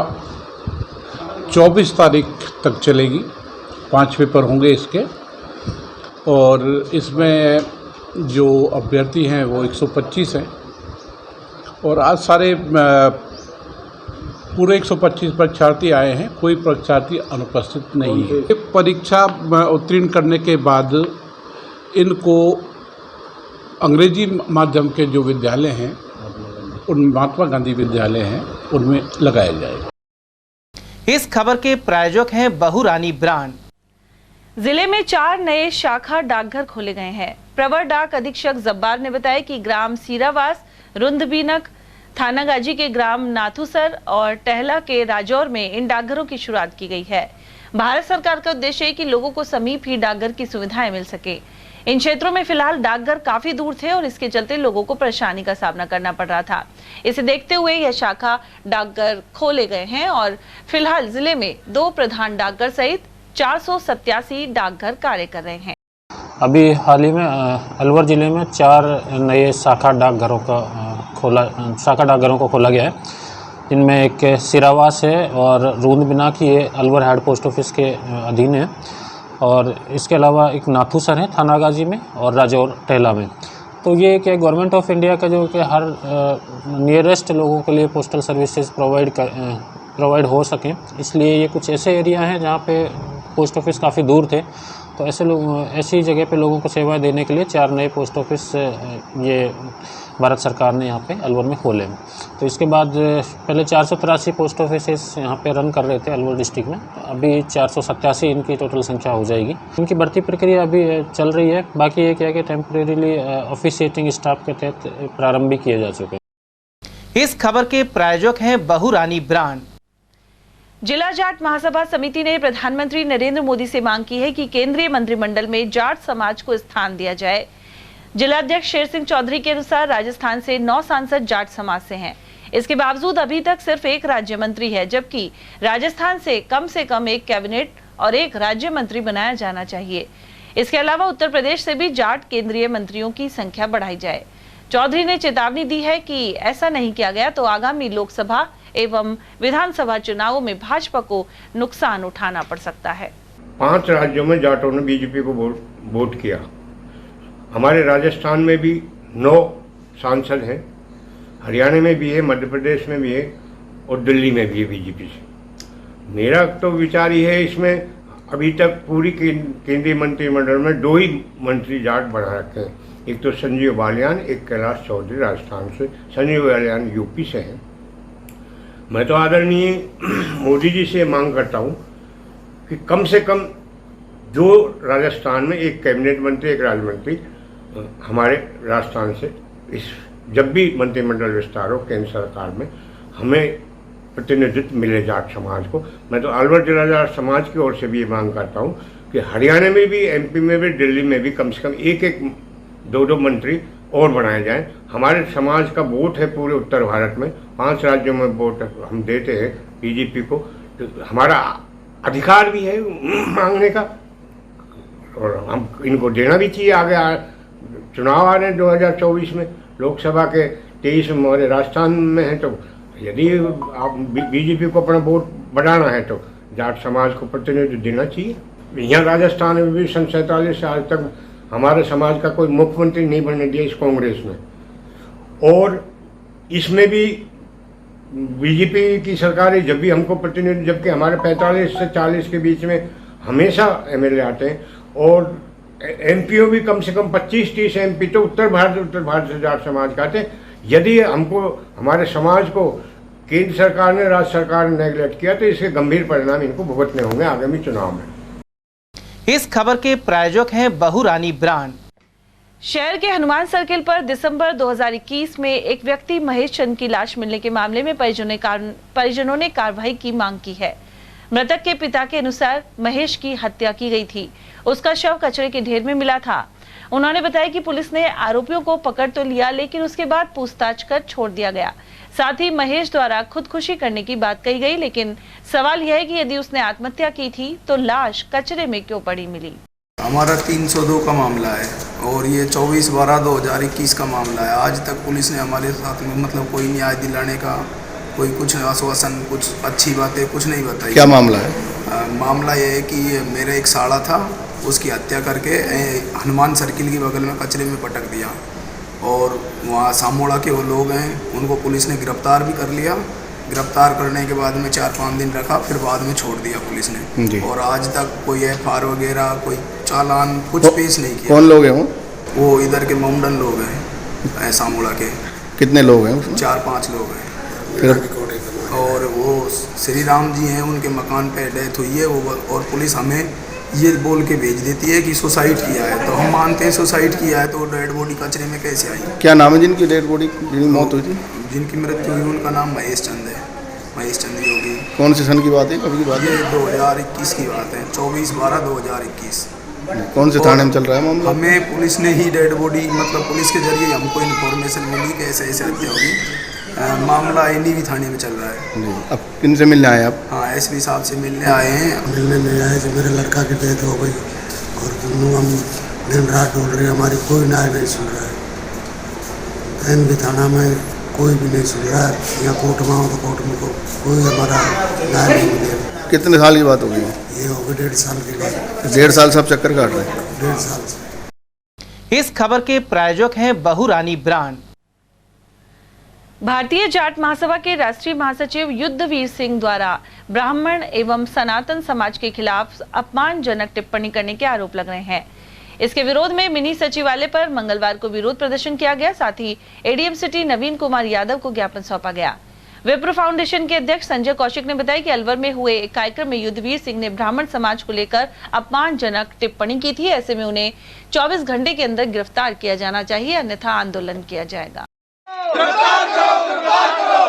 24 तारीख तक चलेगी। 5 पेपर होंगे इसके, और इसमें जो अभ्यर्थी हैं वो 125 हैं, और आज सारे पूरे 125 परीक्षार्थी आए हैं, कोई परीक्षार्थी अनुपस्थित नहीं है। परीक्षा उत्तीर्ण करने के बाद इनको अंग्रेजी माध्यम के जो विद्यालय हैं, उन महात्मा गांधी विद्यालय हैं, उनमें लगाया जाएगा। इस खबर के प्रायोजक हैं बहुरानी ब्रांड। जिले में 4 नए शाखा डाकघर खोले गए हैं। प्रवर डाक अधीक्षक जब्बार ने बताया कि ग्राम सीरावास, रुंदबीनक, थानागाजी के ग्राम नाथुसर और टहला के राजौर में इन डाकघरों की शुरुआत की गई है। भारत सरकार का उद्देश्य है कि लोगों को समीप ही डाकघर की सुविधाएं मिल सके। इन क्षेत्रों में फिलहाल डाकघर काफी दूर थे और इसके चलते लोगों को परेशानी का सामना करना पड़ रहा था। इसे देखते हुए यह शाखा डाकघर खोले गए हैं और फिलहाल जिले में 2 प्रधान डाकघर सहित 487 डाकघर कार्य कर रहे हैं। अभी हाल ही में अलवर जिले में 4 नए शाखा डाकघरों को खोला गया है। इनमें एक सिरावास है और रूंदबिना की ये अलवर हेड पोस्ट ऑफिस के अधीन है, और इसके अलावा एक नाथुसर है थानागाजी में और राजौर टहला में। तो ये कि गवर्नमेंट ऑफ इंडिया का जो कि हर नियरेस्ट लोगों के लिए पोस्टल सर्विसेज प्रोवाइड हो सकें, इसलिए ये कुछ ऐसे एरिया हैं जहाँ पे पोस्ट ऑफिस काफ़ी दूर थे, तो ऐसी जगह पे लोगों को सेवाएं देने के लिए 4 नए पोस्ट ऑफिस ये भारत सरकार ने यहाँ पे अलवर में खोले। तो इसके बाद पहले 483 पोस्ट ऑफिस यहाँ पे रन कर रहे थे अलवर डिस्ट्रिक्ट में, अभी 487 इनकी टोटल संख्या हो जाएगी। इनकी भर्ती प्रक्रिया अभी चल रही है। बाकी ये क्या है कि टेम्परेरीली ऑफिशिएटिंग स्टाफ के तहत प्रारंभ भी किए जा चुके हैं। इस खबर के प्रायोजक हैं बहुरानी ब्रांड। जिला जाट महासभा समिति ने प्रधानमंत्री नरेंद्र मोदी से मांग की है कि केंद्रीय मंत्रिमंडल में जाट समाज को स्थान दिया जाए। जिलाध्यक्ष शेर सिंह चौधरी के अनुसार राजस्थान से 9 सांसद जाट समाज से हैं। इसके बावजूद अभी तक सिर्फ 1 राज्य मंत्री है, जबकि राजस्थान से कम 1 कैबिनेट और 1 राज्य मंत्री बनाया जाना चाहिए। इसके अलावा उत्तर प्रदेश से भी जाट केंद्रीय मंत्रियों की संख्या बढ़ाई जाए। चौधरी ने चेतावनी दी है कि ऐसा नहीं किया गया तो आगामी लोकसभा एवं विधानसभा चुनावों में भाजपा को नुकसान उठाना पड़ सकता है। 5 राज्यों में जाटों ने बीजेपी को वोट किया। हमारे राजस्थान में भी 9 सांसद हैं, हरियाणा में भी है, मध्य प्रदेश में भी है और दिल्ली में भी है बीजेपी से। मेरा तो विचार ये है, इसमें अभी तक पूरी केंद्रीय मंत्रिमंडल में 2 ही मंत्री जाट बना रखे हैं। एक तो संजीव बालियान, एक कैलाश चौधरी राजस्थान से। संजीव बालियान यूपी से हैं। मैं तो आदरणीय मोदी जी से मांग करता हूँ कि कम से कम जो राजस्थान में 1 कैबिनेट मंत्री, 1 राज्य मंत्री हमारे राजस्थान से, इस जब भी मंत्रिमंडल विस्तार हो केंद्र सरकार में, हमें प्रतिनिधित्व मिले जाट समाज को। मैं तो अलवर जिला जाट समाज की ओर से भी ये मांग करता हूँ कि हरियाणा में भी, एमपी में भी, दिल्ली में भी कम से कम 1-1, 2-2 मंत्री और बनाए जाएं। हमारे समाज का वोट है पूरे उत्तर भारत में, 5 राज्यों में वोट हम देते हैं बीजेपी को, तो हमारा अधिकार भी है मांगने का और हम इनको देना भी चाहिए। आगे चुनाव आ रहे हैं 2024 में, लोकसभा के 23 में हमारे राजस्थान में है, तो यदि आप बीजेपी को अपना वोट बढ़ाना है तो जाट समाज को प्रतिनिधित्व देना चाहिए। यहाँ राजस्थान में भी सन 47 से आज तक हमारे समाज का कोई मुख्यमंत्री नहीं बनने दिया इस कांग्रेस में, और इसमें भी बीजेपी की सरकार है जब भी हमको प्रतिनिधि, जबकि हमारे 45 से 40 के बीच में हमेशा एमएलए आते हैं और एमपीओ भी कम से कम 25-30 एमपी तो उत्तर भारत से जाट समाज का आते हैं। यदि हमको, हमारे समाज को केंद्र सरकार ने, राज्य सरकार ने नेगलेक्ट किया तो इसके गंभीर परिणाम इनको भुगतने होंगे आगामी चुनाव में। इस खबर के प्रायोजक हैं बहुरानी ब्रांड। शहर के हनुमान सर्किल पर दिसंबर 2021 में एक व्यक्ति महेश चंद की लाश मिलने के मामले में परिजनों ने कार्रवाई की मांग की है। मृतक के पिता के अनुसार महेश की हत्या की गई थी। उसका शव कचरे के ढेर में मिला था। उन्होंने बताया कि पुलिस ने आरोपियों को पकड़ तो लिया, लेकिन उसके बाद पूछताछ कर छोड़ दिया गया। साथ ही महेश द्वारा खुदकुशी करने की बात कही गई, लेकिन सवाल यह है कि यदि उसने आत्महत्या की थी तो लाश कचरे में क्यों पड़ी मिली। हमारा 302 का मामला है और ये 24/12/2021 का मामला है। आज तक पुलिस ने हमारे साथ में मतलब कोई न्याय दिलाने का, कोई कुछ आश्वासन, कुछ अच्छी बातें कुछ नहीं बताई। क्या मामला है? मामला ये है कि मेरा एक साला था, उसकी हत्या करके हनुमान सर्किल के बगल में कचरे में पटक दिया और वहाँ सामोड़ा के वो लोग हैं, उनको पुलिस ने गिरफ्तार भी कर लिया। गिरफ्तार करने के बाद में 4-5 दिन रखा, फिर बाद में छोड़ दिया पुलिस ने। और आज तक कोई FR वगैरह, कोई चालान कुछ पेश नहीं किया। कौन लोग हैं वो इधर के मोमडन लोग हैं, सामोड़ा के। कितने लोग हैं उसमें? 4-5 लोग हैं। फिर और वो श्री राम जी हैं, उनके मकान पे डेथ हुई है वो, और पुलिस हमें ये बोल के भेज देती है कि सुसाइड किया है। तो हम मानते हैं सुसाइड किया है, तो डेड बॉडी कचरे में कैसे आई? क्या नाम है जिनकी डेड बॉडी, जिनकी मौत हुई थी? जिनकी मृत्यु हुई उनका नाम महेश चंद है, महेश चंद योगी। कौन से सन की बात है, कब की बात है? 2021 की बात है, 24/12/2021। कौन से थाने में चल रहा है मामला? हमें पुलिस ने ही डेड बॉडी, मतलब पुलिस के जरिए हमको इन्फॉर्मेशन मिली कि ऐसे ऐसे हत्या होगी। मामला NDV थाने में चल रहा है। अब किन से मिलने आए आप? हाँ, SP साहब से मिलने आए हैं। मिलने नहीं आए तो मेरे लड़का की डेथ हो गई और दोनों हम दिन रात ढूंढ रहे हैं, हमारी कोई न्याय नहीं सुन रहा है। NDV थाना में कोई भी नहीं सुन रहा है। यहाँ कोर्ट में हो तो कोर्ट में कोई हमारा न्याय नहीं मिलेगा। कितने साल की बात हो गई? ये हो गई 1.5 साल की बात। 1.5 साल से आप चक्कर काट रहे हैं? 1.5 साल से। इस खबर के प्रायोजक हैं बहुरानी ब्रांड। भारतीय जाट महासभा के राष्ट्रीय महासचिव युद्धवीर सिंह द्वारा ब्राह्मण एवं सनातन समाज के खिलाफ अपमानजनक टिप्पणी करने के आरोप लग रहे हैं। इसके विरोध में मिनी सचिवालय पर मंगलवार को विरोध प्रदर्शन किया गया। साथ ही एडीएम सिटी नवीन कुमार यादव को ज्ञापन सौंपा गया। विप्र फाउंडेशन के अध्यक्ष संजय कौशिक ने बताया कि अलवर में हुए एक कार्यक्रम में युद्धवीर सिंह ने ब्राह्मण समाज को लेकर अपमानजनक टिप्पणी की थी। ऐसे में उन्हें 24 घंटे के अंदर गिरफ्तार किया जाना चाहिए, अन्यथा आंदोलन किया जाएगा।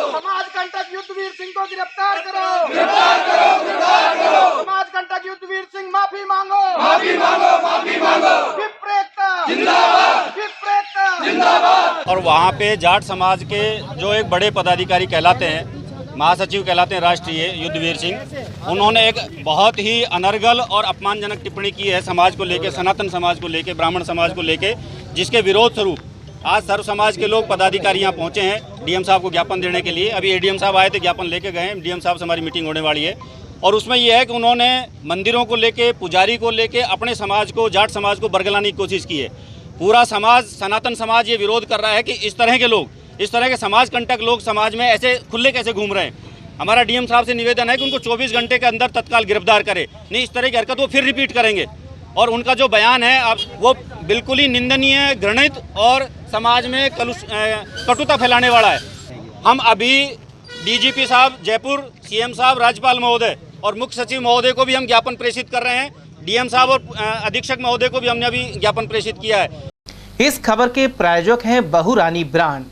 समाज कंटक युद्धवीर सिंह को गिरफ्तार करो, गिरफ्तार करो, गिरफ्तार करो। समाज कंटक युद्धवीर सिंह माफी मांगो, माफी मांगो, माफी मांगो। विप्रेता जिंदाबाद, विप्रेता जिंदाबाद। और वहाँ पे जाट समाज के जो एक बड़े पदाधिकारी कहलाते हैं, महासचिव कहलाते हैं राष्ट्रीय, युद्धवीर सिंह, उन्होंने एक बहुत ही अनर्गल और अपमानजनक टिप्पणी की है समाज को लेके, सनातन समाज को लेके, ब्राह्मण समाज को लेके, जिसके विरोध स्वरूप आज सर्व समाज के लोग पदाधिकारी यहाँ पहुँचे हैं डीएम साहब को ज्ञापन देने के लिए। अभी एडीएम साहब आए थे, ज्ञापन लेके गए हैं। डीएम साहब से हमारी मीटिंग होने वाली है और उसमें यह है कि उन्होंने मंदिरों को लेके, पुजारी को लेके, अपने समाज को, जाट समाज को बरगलाने की कोशिश की है। पूरा समाज, सनातन समाज ये विरोध कर रहा है कि इस तरह के लोग, इस तरह के समाज कंटक लोग समाज में ऐसे खुले कैसे घूम रहे हैं। हमारा डीएम साहब से निवेदन है कि उनको 24 घंटे के अंदर तत्काल गिरफ्तार करे, नहीं इस तरह की हरकत वो फिर रिपीट करेंगे। और उनका जो बयान है अब वो बिल्कुल ही निंदनीय, घृणित और समाज में कटुता फैलाने वाला है। हम अभी डीजीपी साहब जयपुर, सीएम साहब, राज्यपाल महोदय और मुख्य सचिव महोदय को भी हम ज्ञापन प्रेषित कर रहे हैं। डीएम साहब और अधीक्षक महोदय को भी हमने अभी ज्ञापन प्रेषित किया है। इस खबर के प्रायोजक हैं Bahurani brand.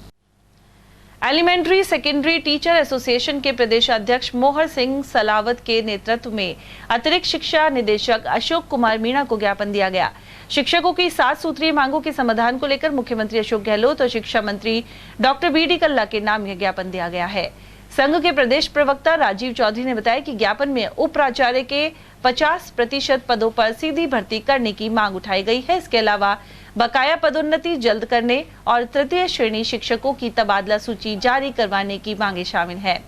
Elementary secondary teacher association के प्रदेश अध्यक्ष मोहर सिंह सलावत के नेतृत्व में अतिरिक्त शिक्षा निदेशक अशोक कुमार मीणा को ज्ञापन दिया गया। शिक्षकों की 7 सूत्रीय मांगों के समाधान को लेकर मुख्यमंत्री अशोक गहलोत और शिक्षा मंत्री डॉक्टर बी.डी. कल्ला के नाम यह ज्ञापन दिया गया है। संघ के प्रदेश प्रवक्ता राजीव चौधरी ने बताया कि ज्ञापन में उप प्राचार्य के 50% पदों पर सीधी भर्ती करने की मांग उठाई गई है। इसके अलावा बकाया पदोन्नति जल्द करने और तृतीय श्रेणी शिक्षकों की तबादला सूची जारी करवाने की मांगे शामिल है।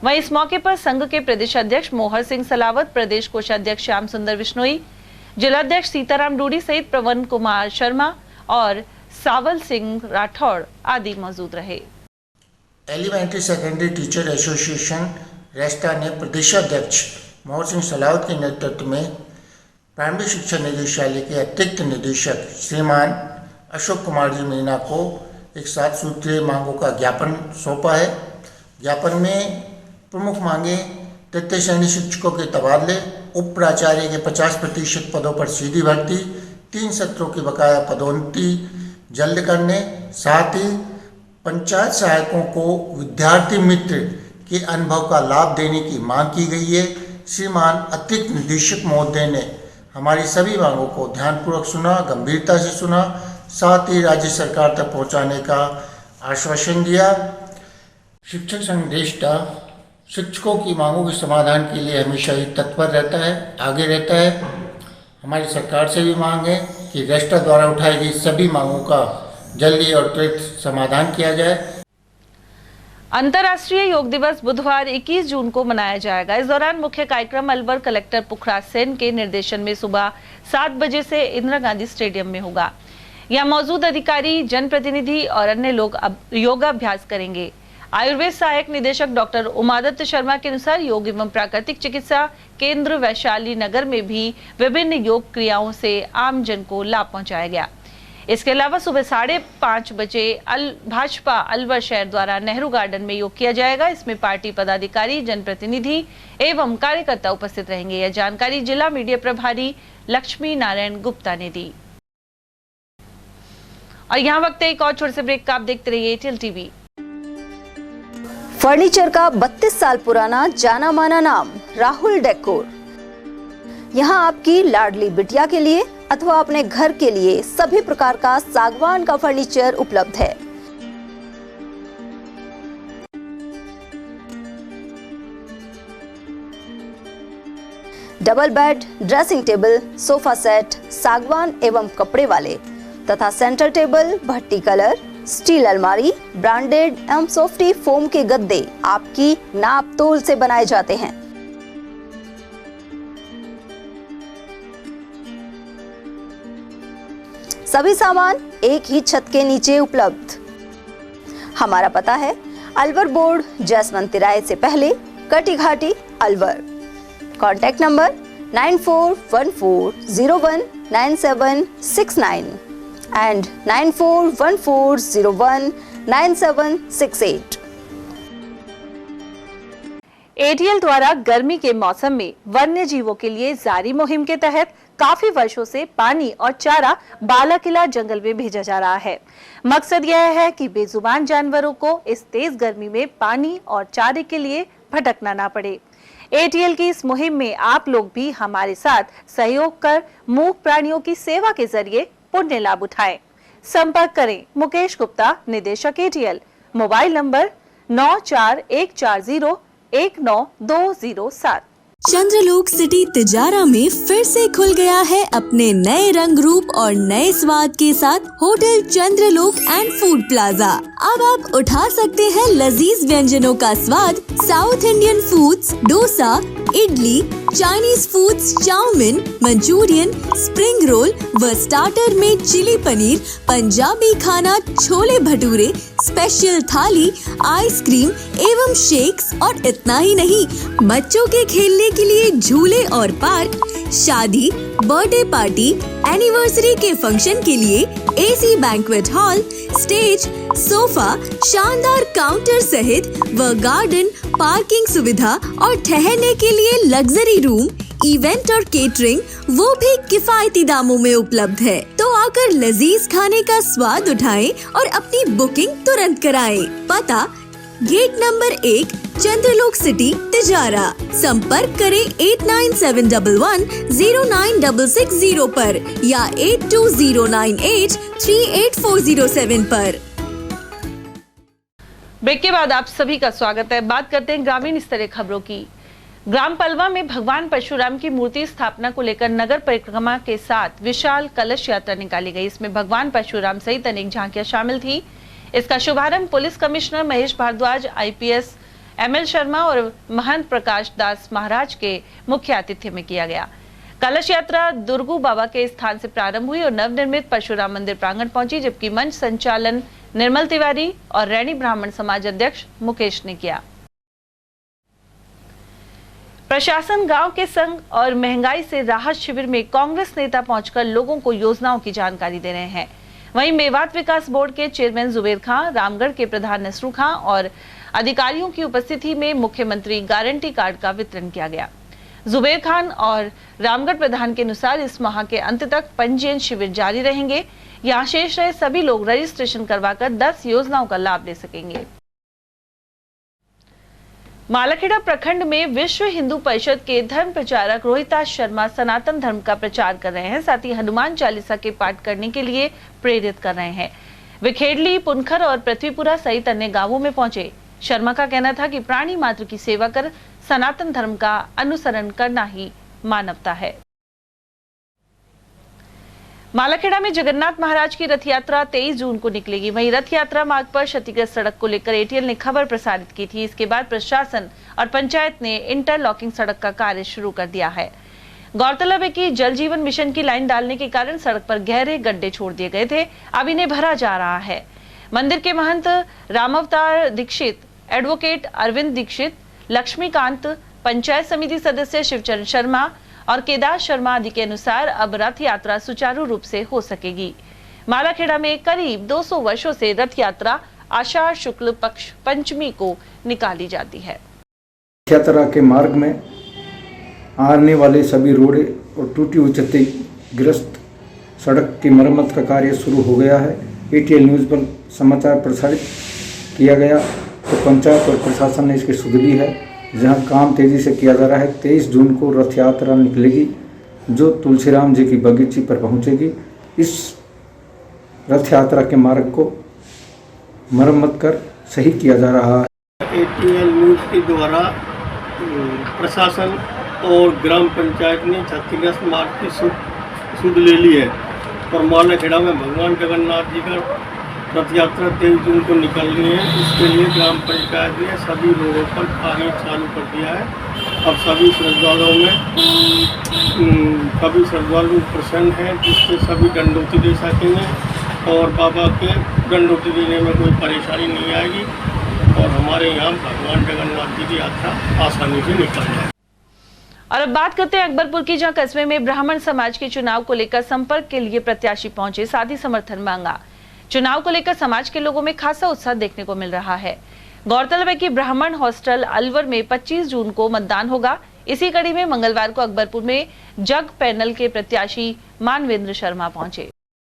वहीं इस मौके पर संघ के प्रदेश अध्यक्ष मोहर सिंह सलावत, प्रदेश कोषाध्यक्ष श्याम सुंदर बिश्नोई, जिलाध्यक्ष सीताराम डूडी सहित पवन कुमार शर्मा और सावल सिंह राठौड़ आदि मौजूद रहे। एलिमेंट्री सेकेंडरी टीचर एसोसिएशन रेस्टा ने प्रदेशाध्यक्ष मोहर सिंह सलावत के नेतृत्व में प्राइमरी शिक्षा निदेशालय के अतिरिक्त निदेशक श्रीमान अशोक कुमार जी मीणा को एक 7 सूत्रीय मांगों का ज्ञापन सौंपा है। ज्ञापन में प्रमुख मांगे तृतीय श्रेणी शिक्षकों के तबादले, उप प्राचार्य के 50% पदों पर सीधी भर्ती, 3 सत्रों की बकाया पदोन्नति जल्द करने, साथ ही पंचायत सहायकों को विद्यार्थी मित्र के अनुभव का लाभ देने की मांग की गई है। श्रीमान अतिरिक्त निदेशक महोदय ने हमारी सभी मांगों को ध्यानपूर्वक सुना, गंभीरता से सुना, साथ ही राज्य सरकार तक पहुंचाने का आश्वासन दिया। शिक्षक संघ रेस्टा शिक्षकों की मांगों के समाधान के लिए हमेशा ही तत्पर रहता है, आगे रहता है। हमारी सरकार से भी मांग है कि रेस्टा द्वारा उठाई गई सभी मांगों का जल्दी और त्वरित समाधान किया जाए। अंतर्राष्ट्रीय योग दिवस बुधवार 21 जून को मनाया जाएगा। इस दौरान मुख्य कार्यक्रम अलवर कलेक्टर पुखराज सेन के निर्देशन में सुबह 7 बजे से इंदिरा गांधी स्टेडियम में होगा। यहां मौजूद अधिकारी, जनप्रतिनिधि और अन्य लोग योगाभ्यास करेंगे। आयुर्वेद सहायक निदेशक डॉक्टर उमादत्त शर्मा के अनुसार योग एवं प्राकृतिक चिकित्सा केंद्र वैशाली नगर में भी विभिन्न योग क्रियाओं से आम जन को लाभ पहुंचाया गया। इसके अलावा सुबह 5:30 बजे भाजपा अलवर शहर द्वारा नेहरू गार्डन में योग किया जाएगा। इसमें पार्टी पदाधिकारी, जनप्रतिनिधि एवं कार्यकर्ता उपस्थित रहेंगे। यह जानकारी जिला मीडिया प्रभारी लक्ष्मी नारायण गुप्ता ने दी। और यहाँ वक्त है एक और छोटे से ब्रेक का। आप देखते रहिए एयरटेल टीवी। फर्नीचर का 32 साल पुराना जाना माना नाम राहुल डेकोर। यहाँ आपकी लाडली बिटिया के लिए अथवा अपने घर के लिए सभी प्रकार का सागवान का फर्नीचर उपलब्ध है। Double bed, dressing table, sofa set सागवान एवं कपड़े वाले तथा सेंटर टेबल, भट्टी कलर, स्टील अलमारी, ब्रांडेड एवं सॉफ्टी फोम के गद्दे आपकी नाप तोल से बनाए जाते हैं। सभी सामान एक ही छत के नीचे उपलब्ध। हमारा पता है अलवर बोर्ड, जसवंत तिराहे से पहले, Kati Ghati, Alwar. Contact number 9414019769 and 9414019768। ATL द्वारा गर्मी के मौसम में वन्य जीवों के लिए जारी मुहिम के तहत काफी वर्षों से पानी और चारा बालाकिला जंगल में भेजा जा रहा है। मकसद यह है कि बेजुबान जानवरों को इस तेज गर्मी में पानी और चारे के लिए भटकना ना पड़े। एटीएल की इस मुहिम में आप लोग भी हमारे साथ सहयोग कर मूक प्राणियों की सेवा के जरिए पुण्य लाभ उठाएं। संपर्क करें मुकेश गुप्ता, निदेशक एटीएल, मोबाइल नंबर 9414019207। चंद्रलोक सिटी तिजारा में फिर से खुल गया है अपने नए रंग रूप और नए स्वाद के साथ hotel Chandralok and food plaza. अब आप उठा सकते हैं लजीज व्यंजनों का स्वाद। South Indian foods, dosa, idli, Chinese foods, chow mein, Manchurian, spring roll व स्टार्टर में चिली पनीर, पंजाबी खाना, छोले भटूरे, स्पेशल थाली, आइसक्रीम एवं शेक्स और इतना ही नहीं, बच्चों के खेलने के लिए झूले और पार्क, शादी, बर्थडे पार्टी, एनिवर्सरी के फंक्शन के लिए AC banquet hall, stage, sofa, शानदार काउंटर सहित व गार्डन, पार्किंग सुविधा और ठहरने के लिए लग्जरी रूम, इवेंट और केटरिंग वो भी किफायती दामों में उपलब्ध है। तो आकर लजीज खाने का स्वाद उठाएं और अपनी बुकिंग तुरंत कराएं। पता गेट नंबर 1, चंद्रलोक सिटी, तिजारा। संपर्क करें 8971109660 पर या 8209838407 पर। ब्रेक के बाद आप सभी का स्वागत है। बात करते हैं ग्रामीण स्तरीय खबरों की। ग्राम पलवा में भगवान परशुराम की मूर्ति स्थापना को लेकर नगर परिक्रमा के साथ विशाल कलश यात्रा निकाली गई। इसमें भगवान परशुराम सहित अनेक झांकियां शामिल थी। इसका शुभारंभ police commissioner Mahesh Bhardwaj, IPS ML Sharma और महंत प्रकाश दास महाराज के मुख्य आतिथ्य में किया गया। कलश यात्रा दुर्गू बाबा के स्थान से प्रारंभ हुई और नवनिर्मित परशुराम मंदिर प्रांगण पहुंची, जबकि मंच संचालन निर्मल तिवारी और रैनी ब्राह्मण समाज अध्यक्ष मुकेश ने किया। प्रशासन गांव के संग और महंगाई से राहत शिविर में कांग्रेस नेता पहुंचकर लोगों को योजनाओं की जानकारी दे रहे हैं। वहीं मेवात विकास बोर्ड के चेयरमैन जुबेर खां, रामगढ़ के प्रधान नसरू खां और अधिकारियों की उपस्थिति में मुख्यमंत्री गारंटी कार्ड का वितरण किया गया। जुबेर खान और रामगढ़ प्रधान के अनुसार इस माह के अंत तक पंजीयन शिविर जारी रहेंगे। यहाँ शेष रहे सभी लोग रजिस्ट्रेशन करवाकर 10 योजनाओं का लाभ ले सकेंगे। मालाखेड़ा प्रखंड में विश्व हिंदू परिषद के धर्म प्रचारक रोहिताश शर्मा सनातन धर्म का प्रचार कर रहे हैं, साथ ही हनुमान चालीसा के पाठ करने के लिए प्रेरित कर रहे हैं। वे खेडली, पुनखर और पृथ्वीपुरा सहित अन्य गांवों में पहुंचे। शर्मा का कहना था कि प्राणी मात्र की सेवा कर सनातन धर्म का अनुसरण करना ही मानवता है। मालाखेड़ा में जगन्नाथ महाराज की रथ यात्रा 23 जून को निकलेगी। वहीं रथ यात्रा मार्ग पर क्षतिग्रस्त सड़क को लेकर एटीएल ने खबर प्रसारित की थी। इसके बाद प्रशासन और पंचायत ने इंटरलॉकिंग सड़क का कार्य शुरू कर दिया है। गौरतलब है कि जल जीवन मिशन की लाइन डालने के कारण सड़क पर गहरे गड्ढे छोड़ दिए गए थे, अब इन्हें भरा जा रहा है। मंदिर के महंत रामावतार दीक्षित, एडवोकेट अरविंद दीक्षित, लक्ष्मीकांत, पंचायत समिति सदस्य शिवचरण शर्मा और केदार शर्मा आदि के अनुसार अब रथ यात्रा सुचारू रूप से हो सकेगी। मालाखेड़ा में करीब 200 वर्षों से रथ यात्रा आषाढ़ शुक्ल पक्ष पंचमी को निकाली जाती है। रथ यात्रा के मार्ग में आने वाले सभी रोडे और टूटी हुई क्षतिग्रस्त सड़क की मरम्मत का कार्य शुरू हो गया है। एटीएल न्यूज़ पर समाचार प्रसारित किया गया तो पंचायत और प्रशासन ने इसकी सुध ली है, जहां काम तेजी से किया जा रहा है। 23 जून को रथ यात्रा निकलेगी जो तुलसीराम जी की बगीची पर पहुंचेगी। इस रथ यात्रा के मार्ग को मरम्मत कर सही किया जा रहा है। एटीएल न्यूज़ के द्वारा प्रशासन और ग्राम पंचायत ने क्षतिग्रस्त मार्ग की सुध ले ली है और मालाखेड़ा में भगवान जगन्नाथ जी का रथ यात्रा 23 जून को निकलनी है। इसके लिए ग्राम पंचायत ने सभी रोडों पर पानी चालू कर दिया है। अब सभी श्रद्धालुओं प्रसन्न हैं, जिससे सभी दंडोती दे सकेंगे और बाबा के दंडोती देने में कोई परेशानी नहीं आएगी और हमारे यहाँ भगवान जगन्नाथ जी की यात्रा आसानी से निकल जाए। और अब बात करते हैं अकबरपुर की, जहां कस्बे में ब्राह्मण समाज के चुनाव को लेकर संपर्क के लिए प्रत्याशी पहुंचे, साथ ही समर्थन मांगा। चुनाव को लेकर समाज के लोगों में खासा उत्साह देखने को मिल रहा है। गौरतलब है कि ब्राह्मण हॉस्टल अलवर में 25 जून को मतदान होगा। इसी कड़ी में मंगलवार को अकबरपुर में जग पैनल के प्रत्याशी मानवेंद्र शर्मा पहुंचे।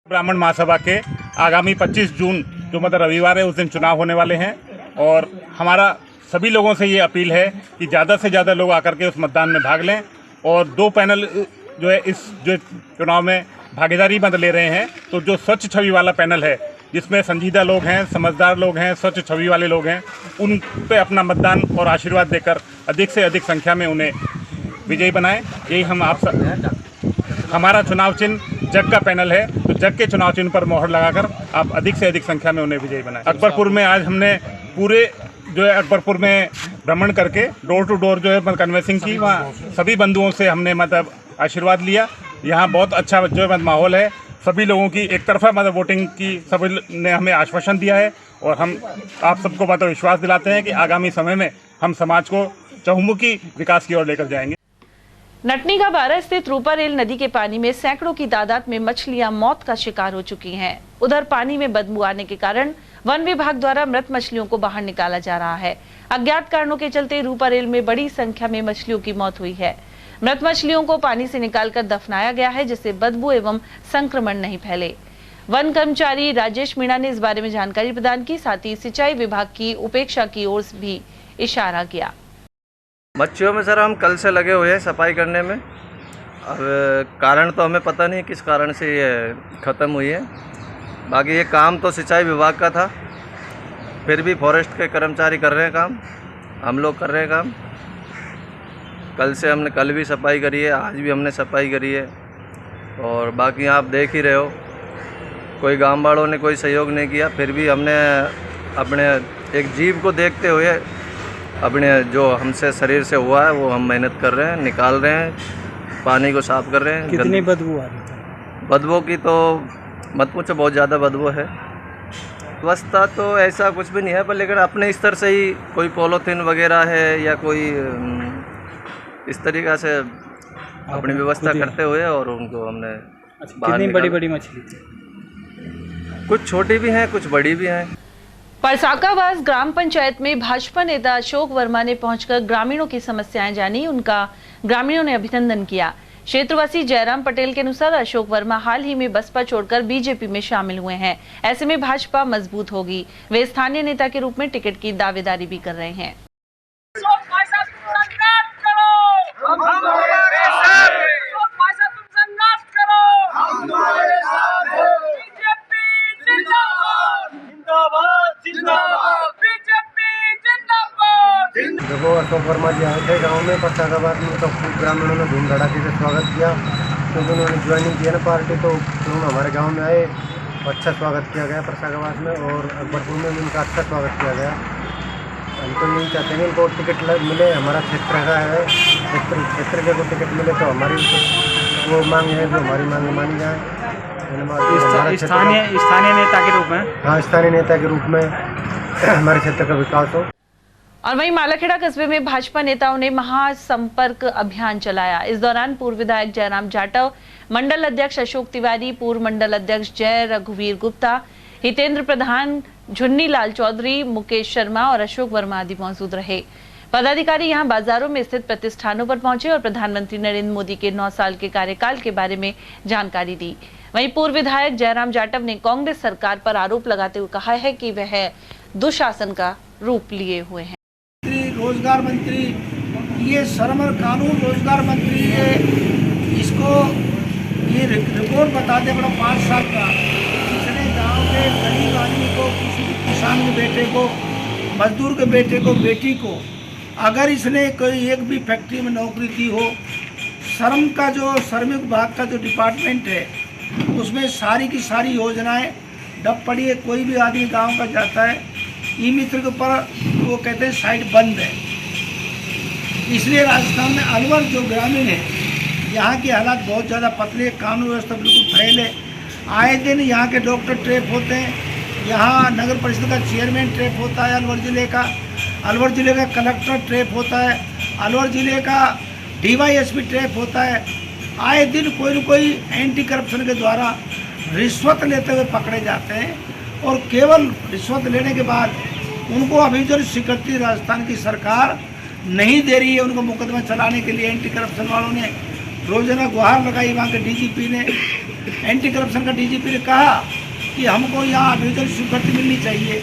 ब्राह्मण महासभा के आगामी 25 जून जो मतलब रविवार है उस दिन चुनाव होने वाले हैं और हमारा सभी लोगों से ये अपील है कि ज़्यादा से ज़्यादा लोग आकर के उस मतदान में भाग लें और 2 पैनल जो है इस जो चुनाव में भागीदारी मत ले रहे हैं। तो जो स्वच्छ छवि वाला पैनल है, जिसमें संजीदा लोग हैं, समझदार लोग हैं, स्वच्छ छवि वाले लोग हैं, उन पे अपना मतदान और आशीर्वाद देकर अधिक से अधिक संख्या में उन्हें विजयी बनाएं। यही हम आप सब, हमारा चुनाव चिन्ह जग का पैनल है, तो जग के चुनाव चिन्ह पर मोहर लगाकर आप अधिक से अधिक संख्या में उन्हें विजयी बनाएं। अकबरपुर में आज हमने पूरे जो है अकबरपुर में भ्रमण करके डोर टू डोर जो है कन्वेंसिंग की, वहाँ सभी बंधुओं से हमने मतलब आशीर्वाद लिया। यहाँ बहुत अच्छा जो है माहौल है, सभी लोगों की एक तरफा मतलब वोटिंग की सभी ने हमें आश्वासन दिया है और हम आप सबको मतलब विश्वास दिलाते हैं कि आगामी समय में हम समाज को चहुमुखी विकास की ओर लेकर जाएंगे। नटनी का बारा स्थित रूपा रेल नदी के पानी में सैकड़ों की तादाद में मछलियां मौत का शिकार हो चुकी हैं। उधर पानी में बदबू आने के कारण वन विभाग द्वारा मृत मछलियों को बाहर निकाला जा रहा है। अज्ञात कारणों के चलते रूपा रेल में बड़ी संख्या में मछलियों की मौत हुई है। मृत मछलियों को पानी से निकालकर दफनाया गया है, जिससे बदबू एवं संक्रमण नहीं फैले। वन कर्मचारी राजेश मीणा ने इस बारे में जानकारी प्रदान की, साथ ही सिंचाई विभाग की उपेक्षा की ओर भी इशारा किया। मच्छियों में सर हम कल से लगे हुए हैं सफाई करने में। अब कारण तो हमें पता नहीं किस कारण से ये ख़त्म हुई है। बाकी ये काम तो सिंचाई विभाग का था, फिर भी फॉरेस्ट के कर्मचारी कर रहे हैं काम, हम लोग कर रहे हैं काम। कल भी सफाई करी है, आज भी हमने सफाई करी है। और बाकी आप देख ही रहे हो, कोई गांव वालों ने कोई सहयोग नहीं किया, फिर भी हमने अपने एक जीव को देखते हुए अपने जो हमसे शरीर से हुआ है वो हम मेहनत कर रहे हैं, निकाल रहे हैं, पानी को साफ कर रहे हैं। कितनी बदबू आ रही है? बदबू की तो मत पूछो, बहुत ज़्यादा बदबू है। व्यवस्था तो ऐसा कुछ भी नहीं है, पर लेकिन अपने स्तर से ही कोई पॉलीथीन वगैरह है या कोई इस तरीक़ा से अपनी व्यवस्था करते हुए और उनको हमने कितनी बड़ी बड़ी मछली थी? कुछ छोटी भी हैं, कुछ बड़ी भी हैं। परसाकावास ग्राम पंचायत में भाजपा नेता अशोक वर्मा ने पहुंचकर ग्रामीणों की समस्याएं जानी। उनका ग्रामीणों ने अभिनंदन किया। क्षेत्रवासी जयराम पटेल के अनुसार अशोक वर्मा हाल ही में बसपा छोड़कर बीजेपी में शामिल हुए हैं। ऐसे में भाजपा मजबूत होगी। वे स्थानीय नेता के रूप में टिकट की दावेदारी भी कर रहे हैं। देखो, अशोक वर्मा जी आए थे गाँव में परसाकाबाद में, तो खूब ग्रामीणों ने धूम धड़ाके से स्वागत किया, क्योंकि उन्होंने ज्वाइनिंग किया ना पार्टी, तो उन्होंने हमारे गांव में आए, अच्छा स्वागत किया गया परसाकाबाद में, और अकबरपुर में भी उनका अच्छा स्वागत किया गया। हम तो यही चाहते हैं उनको टिकट मिले, हमारा क्षेत्र का है, क्षेत्र के को टिकट मिले तो हमारी वो मांग है, जो हमारी मांग मानी जाए। स्थानीय नेता के रूप में, हाँ, स्थानीय नेता के रूप में हमारे क्षेत्र का विकास हो। और वहीं मालाखेड़ा कस्बे में भाजपा नेताओं ने महासंपर्क अभियान चलाया। इस दौरान पूर्व विधायक जयराम जाटव, मंडल अध्यक्ष अशोक तिवारी, पूर्व मंडल अध्यक्ष जय रघुवीर गुप्ता, हितेंद्र प्रधान, झुन्नी लाल चौधरी, मुकेश शर्मा और अशोक वर्मा आदि मौजूद रहे। पदाधिकारी यहां बाजारों में स्थित प्रतिष्ठानों पर पहुंचे और प्रधानमंत्री नरेंद्र मोदी के 9 साल के कार्यकाल के बारे में जानकारी दी। वहीं पूर्व विधायक जयराम जाटव ने कांग्रेस सरकार पर आरोप लगाते हुए कहा है कि वह दुशासन का रूप लिए हुए हैं। रोजगार मंत्री, ये श्रम और कानून रोजगार मंत्री है, इसको ये रिपोर्ट बता दे बड़ा 5 साल का, इसने गांव के गरीब आदमी को, किसी किसान के बेटे को, मजदूर के बेटे को, बेटी को, अगर इसने कोई एक भी फैक्ट्री में नौकरी की हो, श्रम का जो श्रमिक विभाग का जो डिपार्टमेंट है उसमें सारी की सारी योजनाएं डब पड़ी है। कोई भी आदमी गांव का जाता है ई मित्र के ऊपर वो कहते हैं साइट बंद है। इसलिए राजस्थान में अलवर जो ग्रामीण है यहाँ के हालात बहुत ज़्यादा पतले, कानून व्यवस्था बिल्कुल फैले। आए दिन यहाँ के डॉक्टर ट्रैप होते हैं, यहाँ नगर परिषद का चेयरमैन ट्रैप होता है अलवर ज़िले का, अलवर ज़िले का कलेक्टर ट्रैप होता है, अलवर ज़िले का DYSP ट्रैप होता है। आए दिन कोई न कोई एंटी करप्शन के द्वारा रिश्वत लेते हुए पकड़े जाते हैं और केवल रिश्वत लेने के बाद उनको अभी जो स्वीकृति राजस्थान की सरकार नहीं दे रही है, उनको मुकदमा चलाने के लिए एंटी करप्शन वालों ने रोजाना गुहार लगाई। वहाँ के DGP ने, एंटी करप्शन का DGP ने कहा कि हमको यहाँ अभियोजन स्वीकृति मिलनी चाहिए।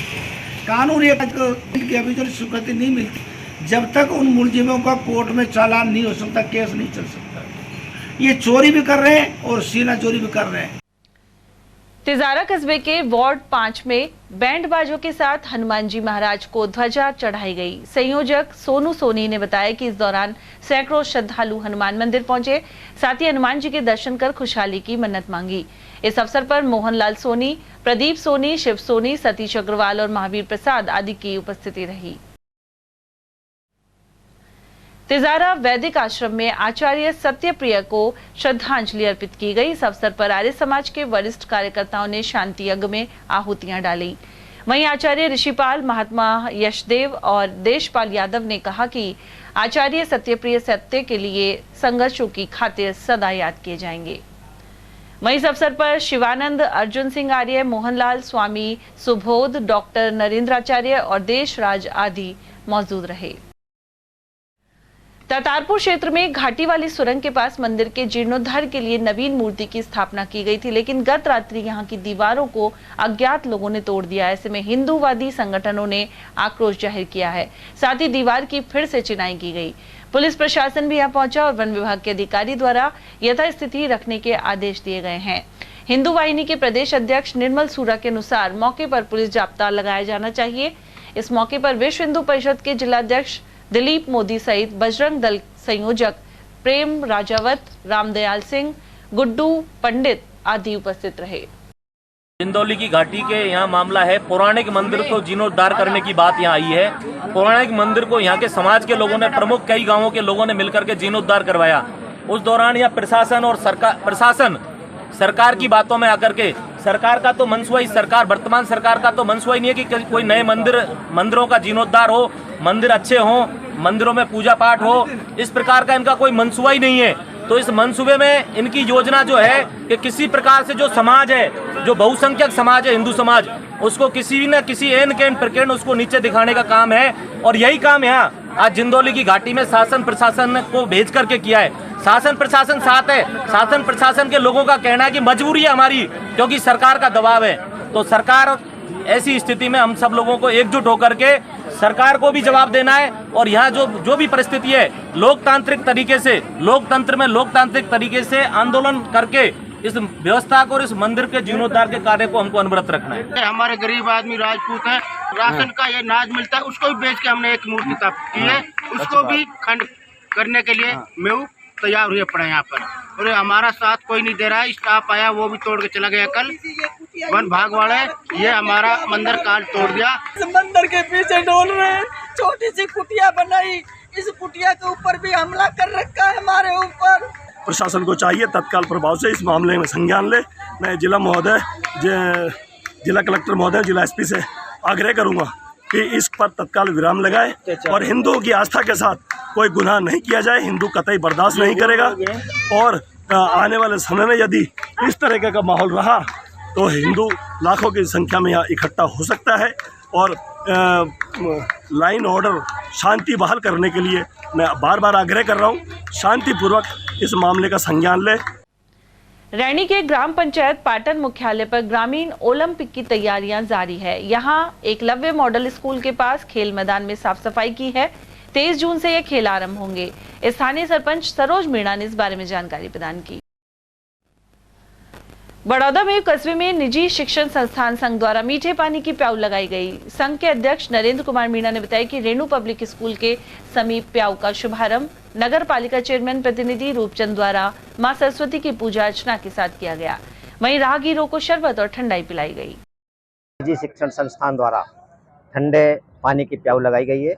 कानून ये की अभियोजन स्वीकृति नहीं मिलती जब तक उन मुलजिमों का कोर्ट में चालान नहीं हो सकता, केस नहीं चल सकता। ये चोरी भी कर रहे हैं और सीना चोरी भी कर रहे हैं। तिजारा कस्बे के वार्ड 5 में बैंड बाजों के साथ हनुमान जी महाराज को ध्वजा चढ़ाई गई। संयोजक सोनू सोनी ने बताया कि इस दौरान सैकड़ों श्रद्धालु हनुमान मंदिर पहुंचे, साथ ही हनुमान जी के दर्शन कर खुशहाली की मन्नत मांगी। इस अवसर पर मोहनलाल सोनी, प्रदीप सोनी, शिव सोनी, सतीश अग्रवाल और महावीर प्रसाद आदि की उपस्थिति रही। तिजारा वैदिक आश्रम में आचार्य सत्यप्रिय को श्रद्धांजलि अर्पित की गई। इस अवसर पर आर्य समाज के वरिष्ठ कार्यकर्ताओं ने शांति यज्ञ में आहुतियां डाली। वहीं आचार्य ऋषिपाल, महात्मा यशदेव और देशपाल यादव ने कहा कि आचार्य सत्यप्रिय सत्य के लिए संघर्षों की खातिर सदा याद किए जाएंगे। वहीं इस अवसर पर शिवानंद, अर्जुन सिंह आर्य, मोहनलाल, स्वामी सुबोध, डॉक्टर नरेंद्राचार्य और देशराज आदि मौजूद रहे। तातारपुर क्षेत्र में घाटी वाली सुरंग के पास मंदिर के जीर्णोद्धार के लिए नवीन मूर्ति की स्थापना की गई थी, लेकिन गत रात्रि यहां की दीवारों को अज्ञात लोगों ने तोड़ दिया। ऐसे में हिंदूवादी संगठनों ने आक्रोश जाहिर किया है। साथ ही दीवार की फिर से चिनाई की गई। पुलिस प्रशासन भी यहां पहुंचा और वन विभाग के अधिकारी द्वारा यथास्थिति रखने के आदेश दिए गए हैं। हिंदू वाहिनी के प्रदेश अध्यक्ष निर्मल सूरा के अनुसार मौके पर पुलिस जाब्ता लगाया जाना चाहिए। इस मौके पर विश्व हिंदू परिषद के जिलाध्यक्ष दिलीप मोदी सहित बजरंग दल संयोजक प्रेम राजावत, रामदयाल सिंह, गुड्डू पंडित आदि उपस्थित रहे। जिंदौली की घाटी के यहाँ मामला है। पौराणिक मंदिर को जीर्णोद्धार करने की बात यहाँ आई है। पौराणिक मंदिर को यहाँ के समाज के लोगों ने, प्रमुख कई गांवों के लोगों ने मिलकर के जीर्णोद्धार करवाया। उस दौरान यहाँ प्रशासन और सरकार की बातों में आकर के, सरकार का तो मनसूबा ही, वर्तमान सरकार का तो मनसूबा ही नहीं है कि कोई नए मंदिरों का जीर्णोद्धार हो, मंदिर अच्छे हों, मंदिरों में पूजा पाठ हो। इस प्रकार का इनका कोई मनसूबा ही नहीं है। तो इस मंसूबे में इनकी योजना जो है कि किसी प्रकार से जो समाज है, जो बहुसंख्यक समाज है, हिंदू समाज, उसको किसी न किसी एन केन प्रकरण उसको नीचे दिखाने का काम है। और यही काम यहाँ आज जिंदौली की घाटी में शासन प्रशासन को भेज करके किया है। शासन प्रशासन साथ है। शासन प्रशासन के लोगों का कहना है कि मजबूरी है हमारी, क्योंकि सरकार का दबाव है। तो सरकार, ऐसी स्थिति में हम सब लोगों को एकजुट होकर के सरकार को भी जवाब देना है। और यहाँ जो भी परिस्थिति है, लोकतांत्रिक तरीके से आंदोलन करके इस व्यवस्था को और इस मंदिर के जीर्णोद्धार के कार्य को हमको अनवरत रखना है। हमारे गरीब आदमी राजपूत हैं, राशन का ये नाज मिलता है, उसको भी बेच के हमने एक मूर्ति स्थापित की है। उसको भी खंड करने के लिए मैं तैयार हुए पड़े यहाँ पर। और हमारा साथ कोई नहीं दे रहा है। स्टाफ आया, वो भी तोड़ के चला गया। कल वन भाग वाले ये हमारा मंदिर काट तोड़ दिया। मंदिर के पीछे डोल रहे हैं, छोटी सी कुटिया बनाई, इस कुटिया के ऊपर भी हमला कर रखा है हमारे ऊपर। प्रशासन को चाहिए तत्काल प्रभाव से इस मामले में संज्ञान ले। मैं जिला कलेक्टर महोदय, जिला SP से आग्रह करूँगा कि इस पर तत्काल विराम लगाए और हिंदुओं की आस्था के साथ कोई गुनाह नहीं किया जाए। हिंदू कतई बर्दाश्त नहीं करेगा। और आने वाले समय में यदि इस तरह का माहौल रहा तो हिंदू लाखों की संख्या में यहाँ इकट्ठा हो सकता है। और लाइन ऑर्डर, शांति बहाल करने के लिए मैं बार बार आग्रह कर रहा हूँ, शांतिपूर्वक इस मामले का संज्ञान ले। रैनी के ग्राम पंचायत पाटन मुख्यालय पर ग्रामीण ओलंपिक की तैयारियां जारी है। यहां एकलव्य मॉडल स्कूल के पास खेल मैदान में साफ सफाई की है। 23 जून से ये खेल आरंभ होंगे। स्थानीय सरपंच सरोज मीणा ने इस बारे में जानकारी प्रदान की। बड़ौदा में कस्बे में निजी शिक्षण संस्थान संघ द्वारा मीठे पानी की प्याऊ लगाई गई। संघ के अध्यक्ष नरेंद्र कुमार मीणा ने बताया कि रेणु पब्लिक स्कूल के समीप प्याऊ का शुभारंभ नगर पालिका चेयरमैन प्रतिनिधि रूपचंद द्वारा मां सरस्वती की पूजा अर्चना के साथ किया गया। वहीं राहगीरों को शरबत और ठंडाई पिलाई गई। निजी शिक्षण संस्थान द्वारा ठंडे पानी की प्याऊ लगाई गई है।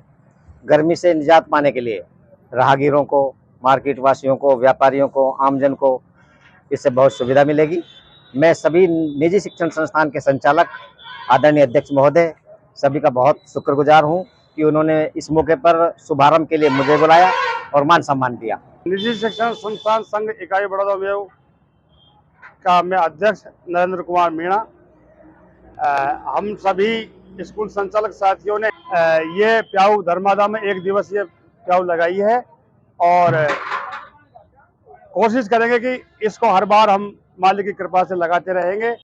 गर्मी से निजात पाने के लिए राहगीरों को, मार्केट वासियों को, व्यापारियों को, आमजन को इससे बहुत सुविधा मिलेगी। मैं सभी निजी शिक्षण संस्थान के संचालक आदरणीय अध्यक्ष महोदय सभी का बहुत शुक्रगुजार हूं कि उन्होंने इस मौके पर शुभारंभ के लिए मुझे बुलाया और मान सम्मान दिया। निजी शिक्षण संस्थान संघ इकाई बड़ौदा मेव का मैं अध्यक्ष नरेंद्र कुमार मीणा। हम सभी स्कूल संचालक साथियों ने ये प्याऊ धर्मादा में 1 दिवसीय प्याऊ लगाई है और कोशिश करेंगे कि इसको हर बार हम मालिक की कृपा से लगाते रहेंगे।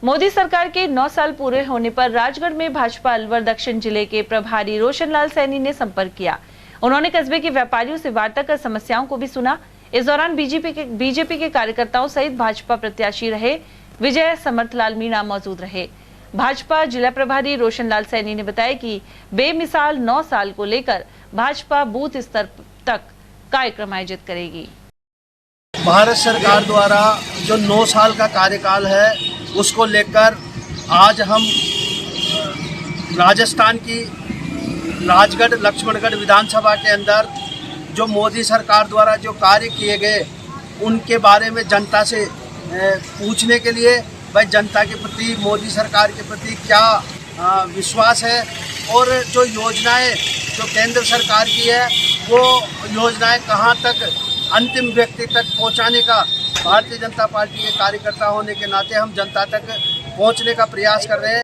मोदी सरकार के 9 साल पूरे होने पर राजगढ़ में भाजपा अलवर दक्षिण जिले के प्रभारी रोशनलाल सैनी ने संपर्क किया। उन्होंने कस्बे के व्यापारियों से वार्ता कर समस्याओं को भी सुना। इस दौरान बीजेपी के कार्यकर्ताओं सहित भाजपा प्रत्याशी रहे विजय समर्थलाल मीणा मौजूद रहे। भाजपा जिला प्रभारी रोशनलाल सैनी ने बताया कि बेमिसाल 9 साल को लेकर भाजपा बूथ स्तर तक कार्यक्रम आयोजित करेगी। भारत सरकार द्वारा जो 9 साल का कार्यकाल है उसको लेकर आज हम राजस्थान की राजगढ़ लक्ष्मणगढ़ विधानसभा के अंदर जो मोदी सरकार द्वारा जो कार्य किए गए उनके बारे में जनता से पूछने के लिए भाई जनता के प्रति मोदी सरकार के प्रति क्या विश्वास है और जो योजनाएं जो केंद्र सरकार की है वो योजनाएं कहां तक अंतिम व्यक्ति तक पहुंचाने का भारतीय जनता पार्टी के कार्यकर्ता होने के नाते हम जनता तक पहुंचने का प्रयास कर रहे हैं।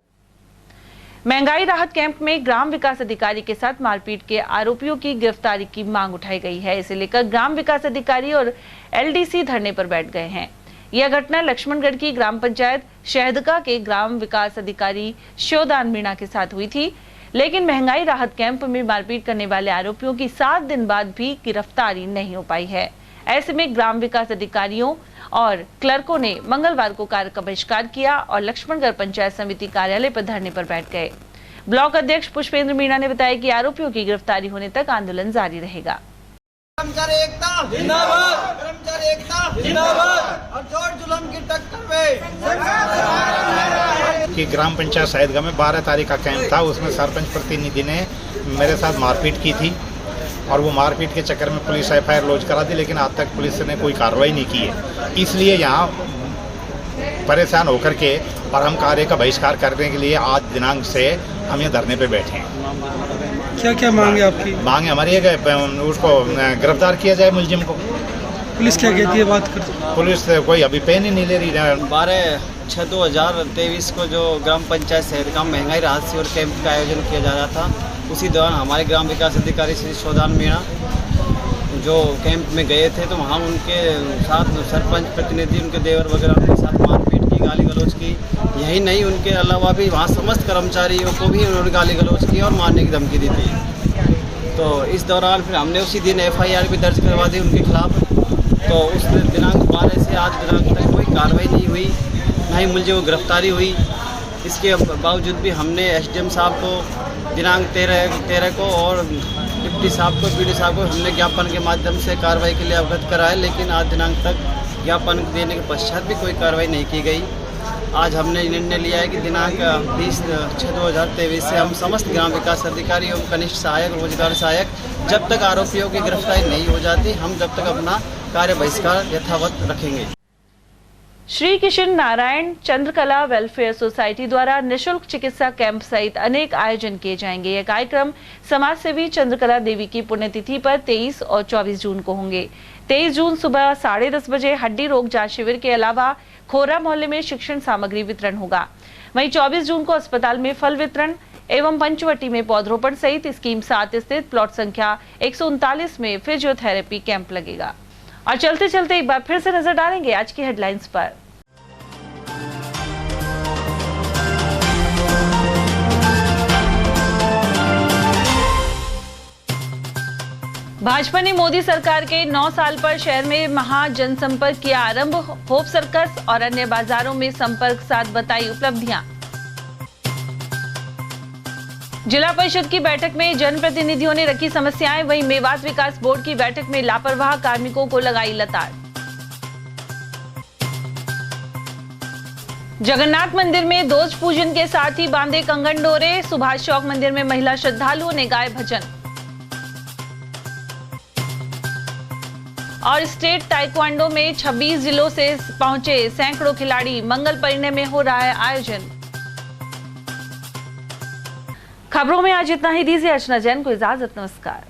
महंगाई राहत कैंप में ग्राम विकास अधिकारी के साथ मारपीट के आरोपियों की गिरफ्तारी की मांग उठाई गई है। इसे लेकर ग्राम विकास अधिकारी और एलडीसी धरने पर बैठ गए हैं। यह घटना लक्ष्मणगढ़ की ग्राम पंचायत शहदका के ग्राम विकास अधिकारी शिवदान मीणा के साथ हुई थी, लेकिन महंगाई राहत कैंप में मारपीट करने वाले आरोपियों की 7 दिन बाद भी गिरफ्तारी नहीं हो पाई है। ऐसे में ग्राम विकास अधिकारियों और क्लर्कों ने मंगलवार को कार्य का बहिष्कार किया और लक्ष्मणगढ़ पंचायत समिति कार्यालय पर धरने पर बैठ गए। ब्लॉक अध्यक्ष पुष्पेंद्र मीणा ने बताया कि आरोपियों की गिरफ्तारी होने तक आंदोलन जारी रहेगा। कर्मचारी एकता जिंदाबाद, कर्मचारी एकता जिंदाबाद और जोर जुल्म की टक्कर पे कि ग्राम पंचायत शहदगा में 12 तारीख का कैंप था। उसमें सरपंच प्रतिनिधि ने मेरे साथ मारपीट की थी और वो मारपीट के चक्कर में पुलिस एफआईआर लॉन्च करा दी, लेकिन आज तक पुलिस ने कोई कार्रवाई नहीं की है। इसलिए यहाँ परेशान होकर के और हम कार्य का बहिष्कार करने के लिए आज दिनांक से हम ये धरने पे बैठे हैं। क्या क्या मांगे आपकी? मांगे हमारी है कि उसको गिरफ्तार किया जाए मुलजिम को। पुलिस क्या कहती है? बात कर पुलिस कोई अभी पेन ही नहीं ले रही है। 12/6/2023 को जो ग्राम पंचायत शहदगा महंगाई राहत शिविर कैंप का आयोजन किया जा रहा था, उसी दौरान हमारे ग्राम विकास अधिकारी श्री शिवदान मीणा जो कैंप में गए थे, तो वहाँ उनके साथ सरपंच प्रतिनिधि उनके देवर वगैरह उनके साथ मारपीट की, गाली गलौज की। यही नहीं, उनके अलावा भी वहाँ समस्त कर्मचारियों को भी उन्होंने गाली गलौज की और मारने की धमकी दी थी। तो इस दौरान फिर हमने उसी दिन एफआईआर भी दर्ज करवा दी उनके खिलाफ। तो उस दिनांक 12 से आज दिनांक तक कोई कार्रवाई नहीं हुई, ना ही मुझे वो गिरफ्तारी हुई। इसके बावजूद भी हमने एसडीएम साहब को दिनांक 13 को और डिप्टी साहब को, पीडी साहब को हमने ज्ञापन के माध्यम से कार्रवाई के लिए अवगत कराया, लेकिन आज दिनांक तक ज्ञापन देने के पश्चात भी कोई कार्रवाई नहीं की गई। आज हमने निर्णय लिया है कि दिनांक 20/6/2023 से हम समस्त ग्राम विकास अधिकारी एवं कनिष्ठ सहायक, रोजगार सहायक, जब तक आरोपियों की गिरफ्तारी नहीं हो जाती, हम जब तक अपना कार्य बहिष्कार यथावत रखेंगे। श्री किशन नारायण चंद्रकला वेलफेयर सोसाइटी द्वारा निशुल्क चिकित्सा कैंप सहित अनेक आयोजन किए जाएंगे। यह कार्यक्रम समाज सेवी चंद्रकला देवी की पुण्यतिथि पर 23 और 24 जून को होंगे। 23 जून सुबह 10:30 बजे हड्डी रोग जांच शिविर के अलावा खोरा मोहल्ले में शिक्षण सामग्री वितरण होगा। वहीं 24 जून को अस्पताल में फल वितरण एवं पंचवटी में पौधरोपण सहित स्कीम 7 स्थित प्लॉट संख्या 139 में फिजियोथेरेपी कैंप लगेगा। और चलते चलते एक बार फिर से नजर डालेंगे आज की हेडलाइंस पर। भाजपा ने मोदी सरकार के 9 साल पर शहर में महा जनसंपर्क किया आरंभ। होप सर्कस और अन्य बाजारों में संपर्क साथ बताई उपलब्धियां। जिला परिषद की बैठक में जनप्रतिनिधियों ने रखी समस्याएं, वहीं मेवात विकास बोर्ड की बैठक में लापरवाह कार्मिकों को लगाई लताड़। जगन्नाथ मंदिर में ध्वज पूजन के साथ ही बांधे कंगन डोरे। सुभाष चौक मंदिर में महिला श्रद्धालुओं ने गाए भजन। और स्टेट ताइक्वांडो में 26 जिलों से पहुंचे सैकड़ों खिलाड़ी। मंगल परिणय में हो रहा है आयोजन। खबरों में आज इतना ही। दीजिए अर्चना जैन को इजाजत। नमस्कार।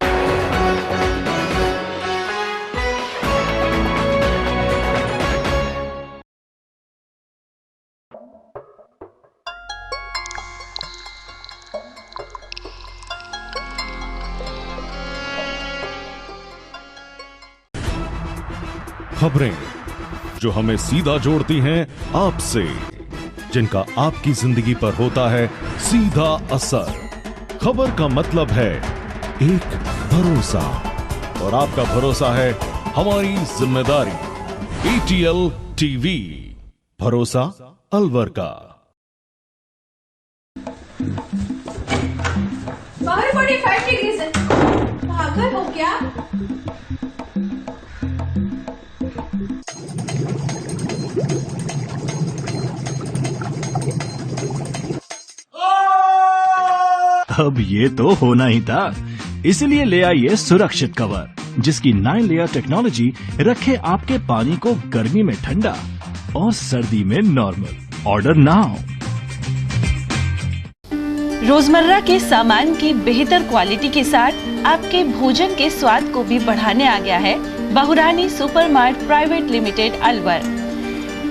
खबरें जो हमें सीधा जोड़ती हैं आपसे, जिनका आपकी जिंदगी पर होता है सीधा असर। खबर का मतलब है एक भरोसा, और आपका भरोसा है हमारी जिम्मेदारी। ATL TV, भरोसा अलवर का। बाहर 45 डिग्री है। पागल हो क्या? अब ये तो होना ही था, इसलिए ले आइए सुरक्षित कवर, जिसकी 9 लेयर टेक्नोलॉजी रखे आपके पानी को गर्मी में ठंडा और सर्दी में नॉर्मल। Order now. रोजमर्रा के सामान की बेहतर क्वालिटी के साथ आपके भोजन के स्वाद को भी बढ़ाने आ गया है बहुरानी सुपरमार्ट प्राइवेट लिमिटेड अलवर।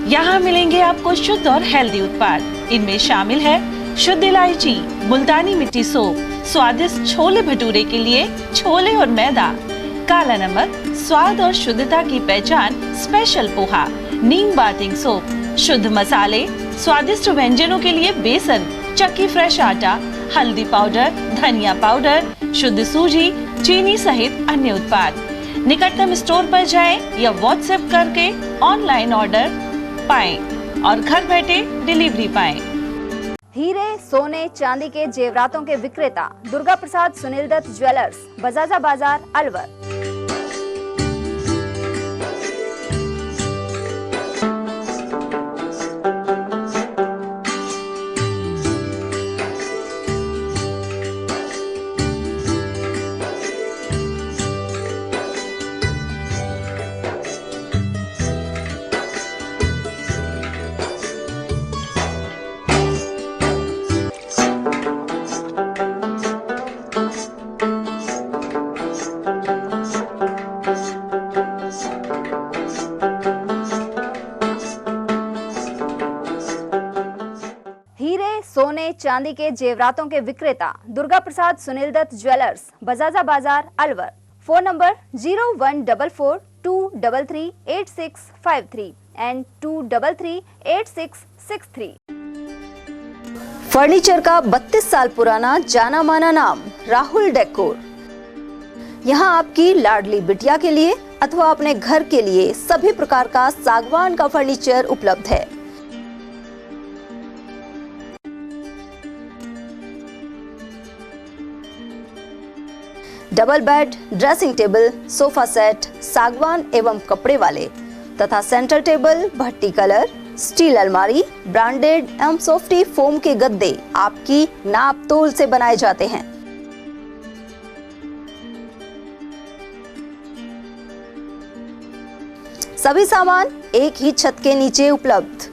यहाँ मिलेंगे आपको शुद्ध और हेल्दी उत्पाद। इनमें शामिल है शुद्ध इलायची, मुल्तानी मिट्टी सोप, स्वादिष्ट छोले भटूरे के लिए छोले और मैदा, काला नमक, स्वाद और शुद्धता की पहचान स्पेशल पोहा, नीम बाथिंग सोप, शुद्ध मसाले, स्वादिष्ट व्यंजनों के लिए बेसन, चक्की फ्रेश आटा, हल्दी पाउडर, धनिया पाउडर, शुद्ध सूजी, चीनी सहित अन्य उत्पाद। निकटतम स्टोर पर जाएं या व्हाट्सएप करके ऑनलाइन ऑर्डर पाएं और घर बैठे डिलीवरी पाएं। हीरे, सोने, चांदी के जेवरातों के विक्रेता दुर्गा प्रसाद सुनील दत्त ज्वेलर्स, बजाजा बाजार अलवर। सोने चांदी के जेवरातों के विक्रेता Durga Prasad Sunil Dutt jewellers, Bajaja Bazaar Alwar. Phone number 0144233863 and 2338663। Furniture का 32 साल पुराना जाना माना नाम राहुल डेकोर। यहाँ आपकी लाडली बिटिया के लिए अथवा अपने घर के लिए सभी प्रकार का सागवान का फर्नीचर उपलब्ध है। Double bed, dressing table, sofa set, सागवान एवं कपड़े वाले तथा सेंटर टेबल, भट्टी कलर, स्टील अलमारी, ब्रांडेड एवं सॉफ्टी फोम के गद्दे आपकी नाप तोल से बनाए जाते हैं। सभी सामान एक ही छत के नीचे उपलब्ध।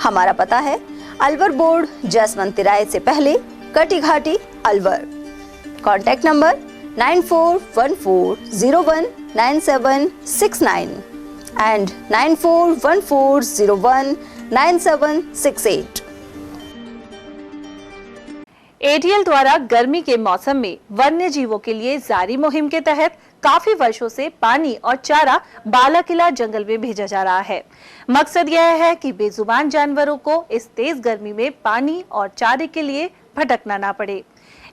हमारा पता है अलवर बोर्ड, जैसमंत तिराहे से पहले, Kati Ghati, Alwar. Contact number 9414019769 and 9414019768। ATL द्वारा गर्मी के मौसम में वन्य जीवों के लिए जारी मुहिम के तहत काफी वर्षों से पानी और चारा बालाकिला जंगल में भेजा जा रहा है। मकसद यह है कि बेजुबान जानवरों को इस तेज गर्मी में पानी और चारे के लिए भटकना ना पड़े।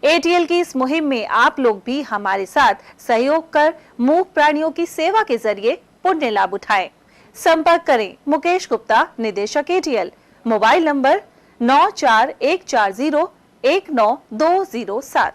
ATL की इस मुहिम में आप लोग भी हमारे साथ सहयोग कर मूक प्राणियों की सेवा के जरिए पुण्य लाभ उठाएं। संपर्क करें मुकेश गुप्ता, निदेशक ATL, मोबाइल नंबर 9414019207।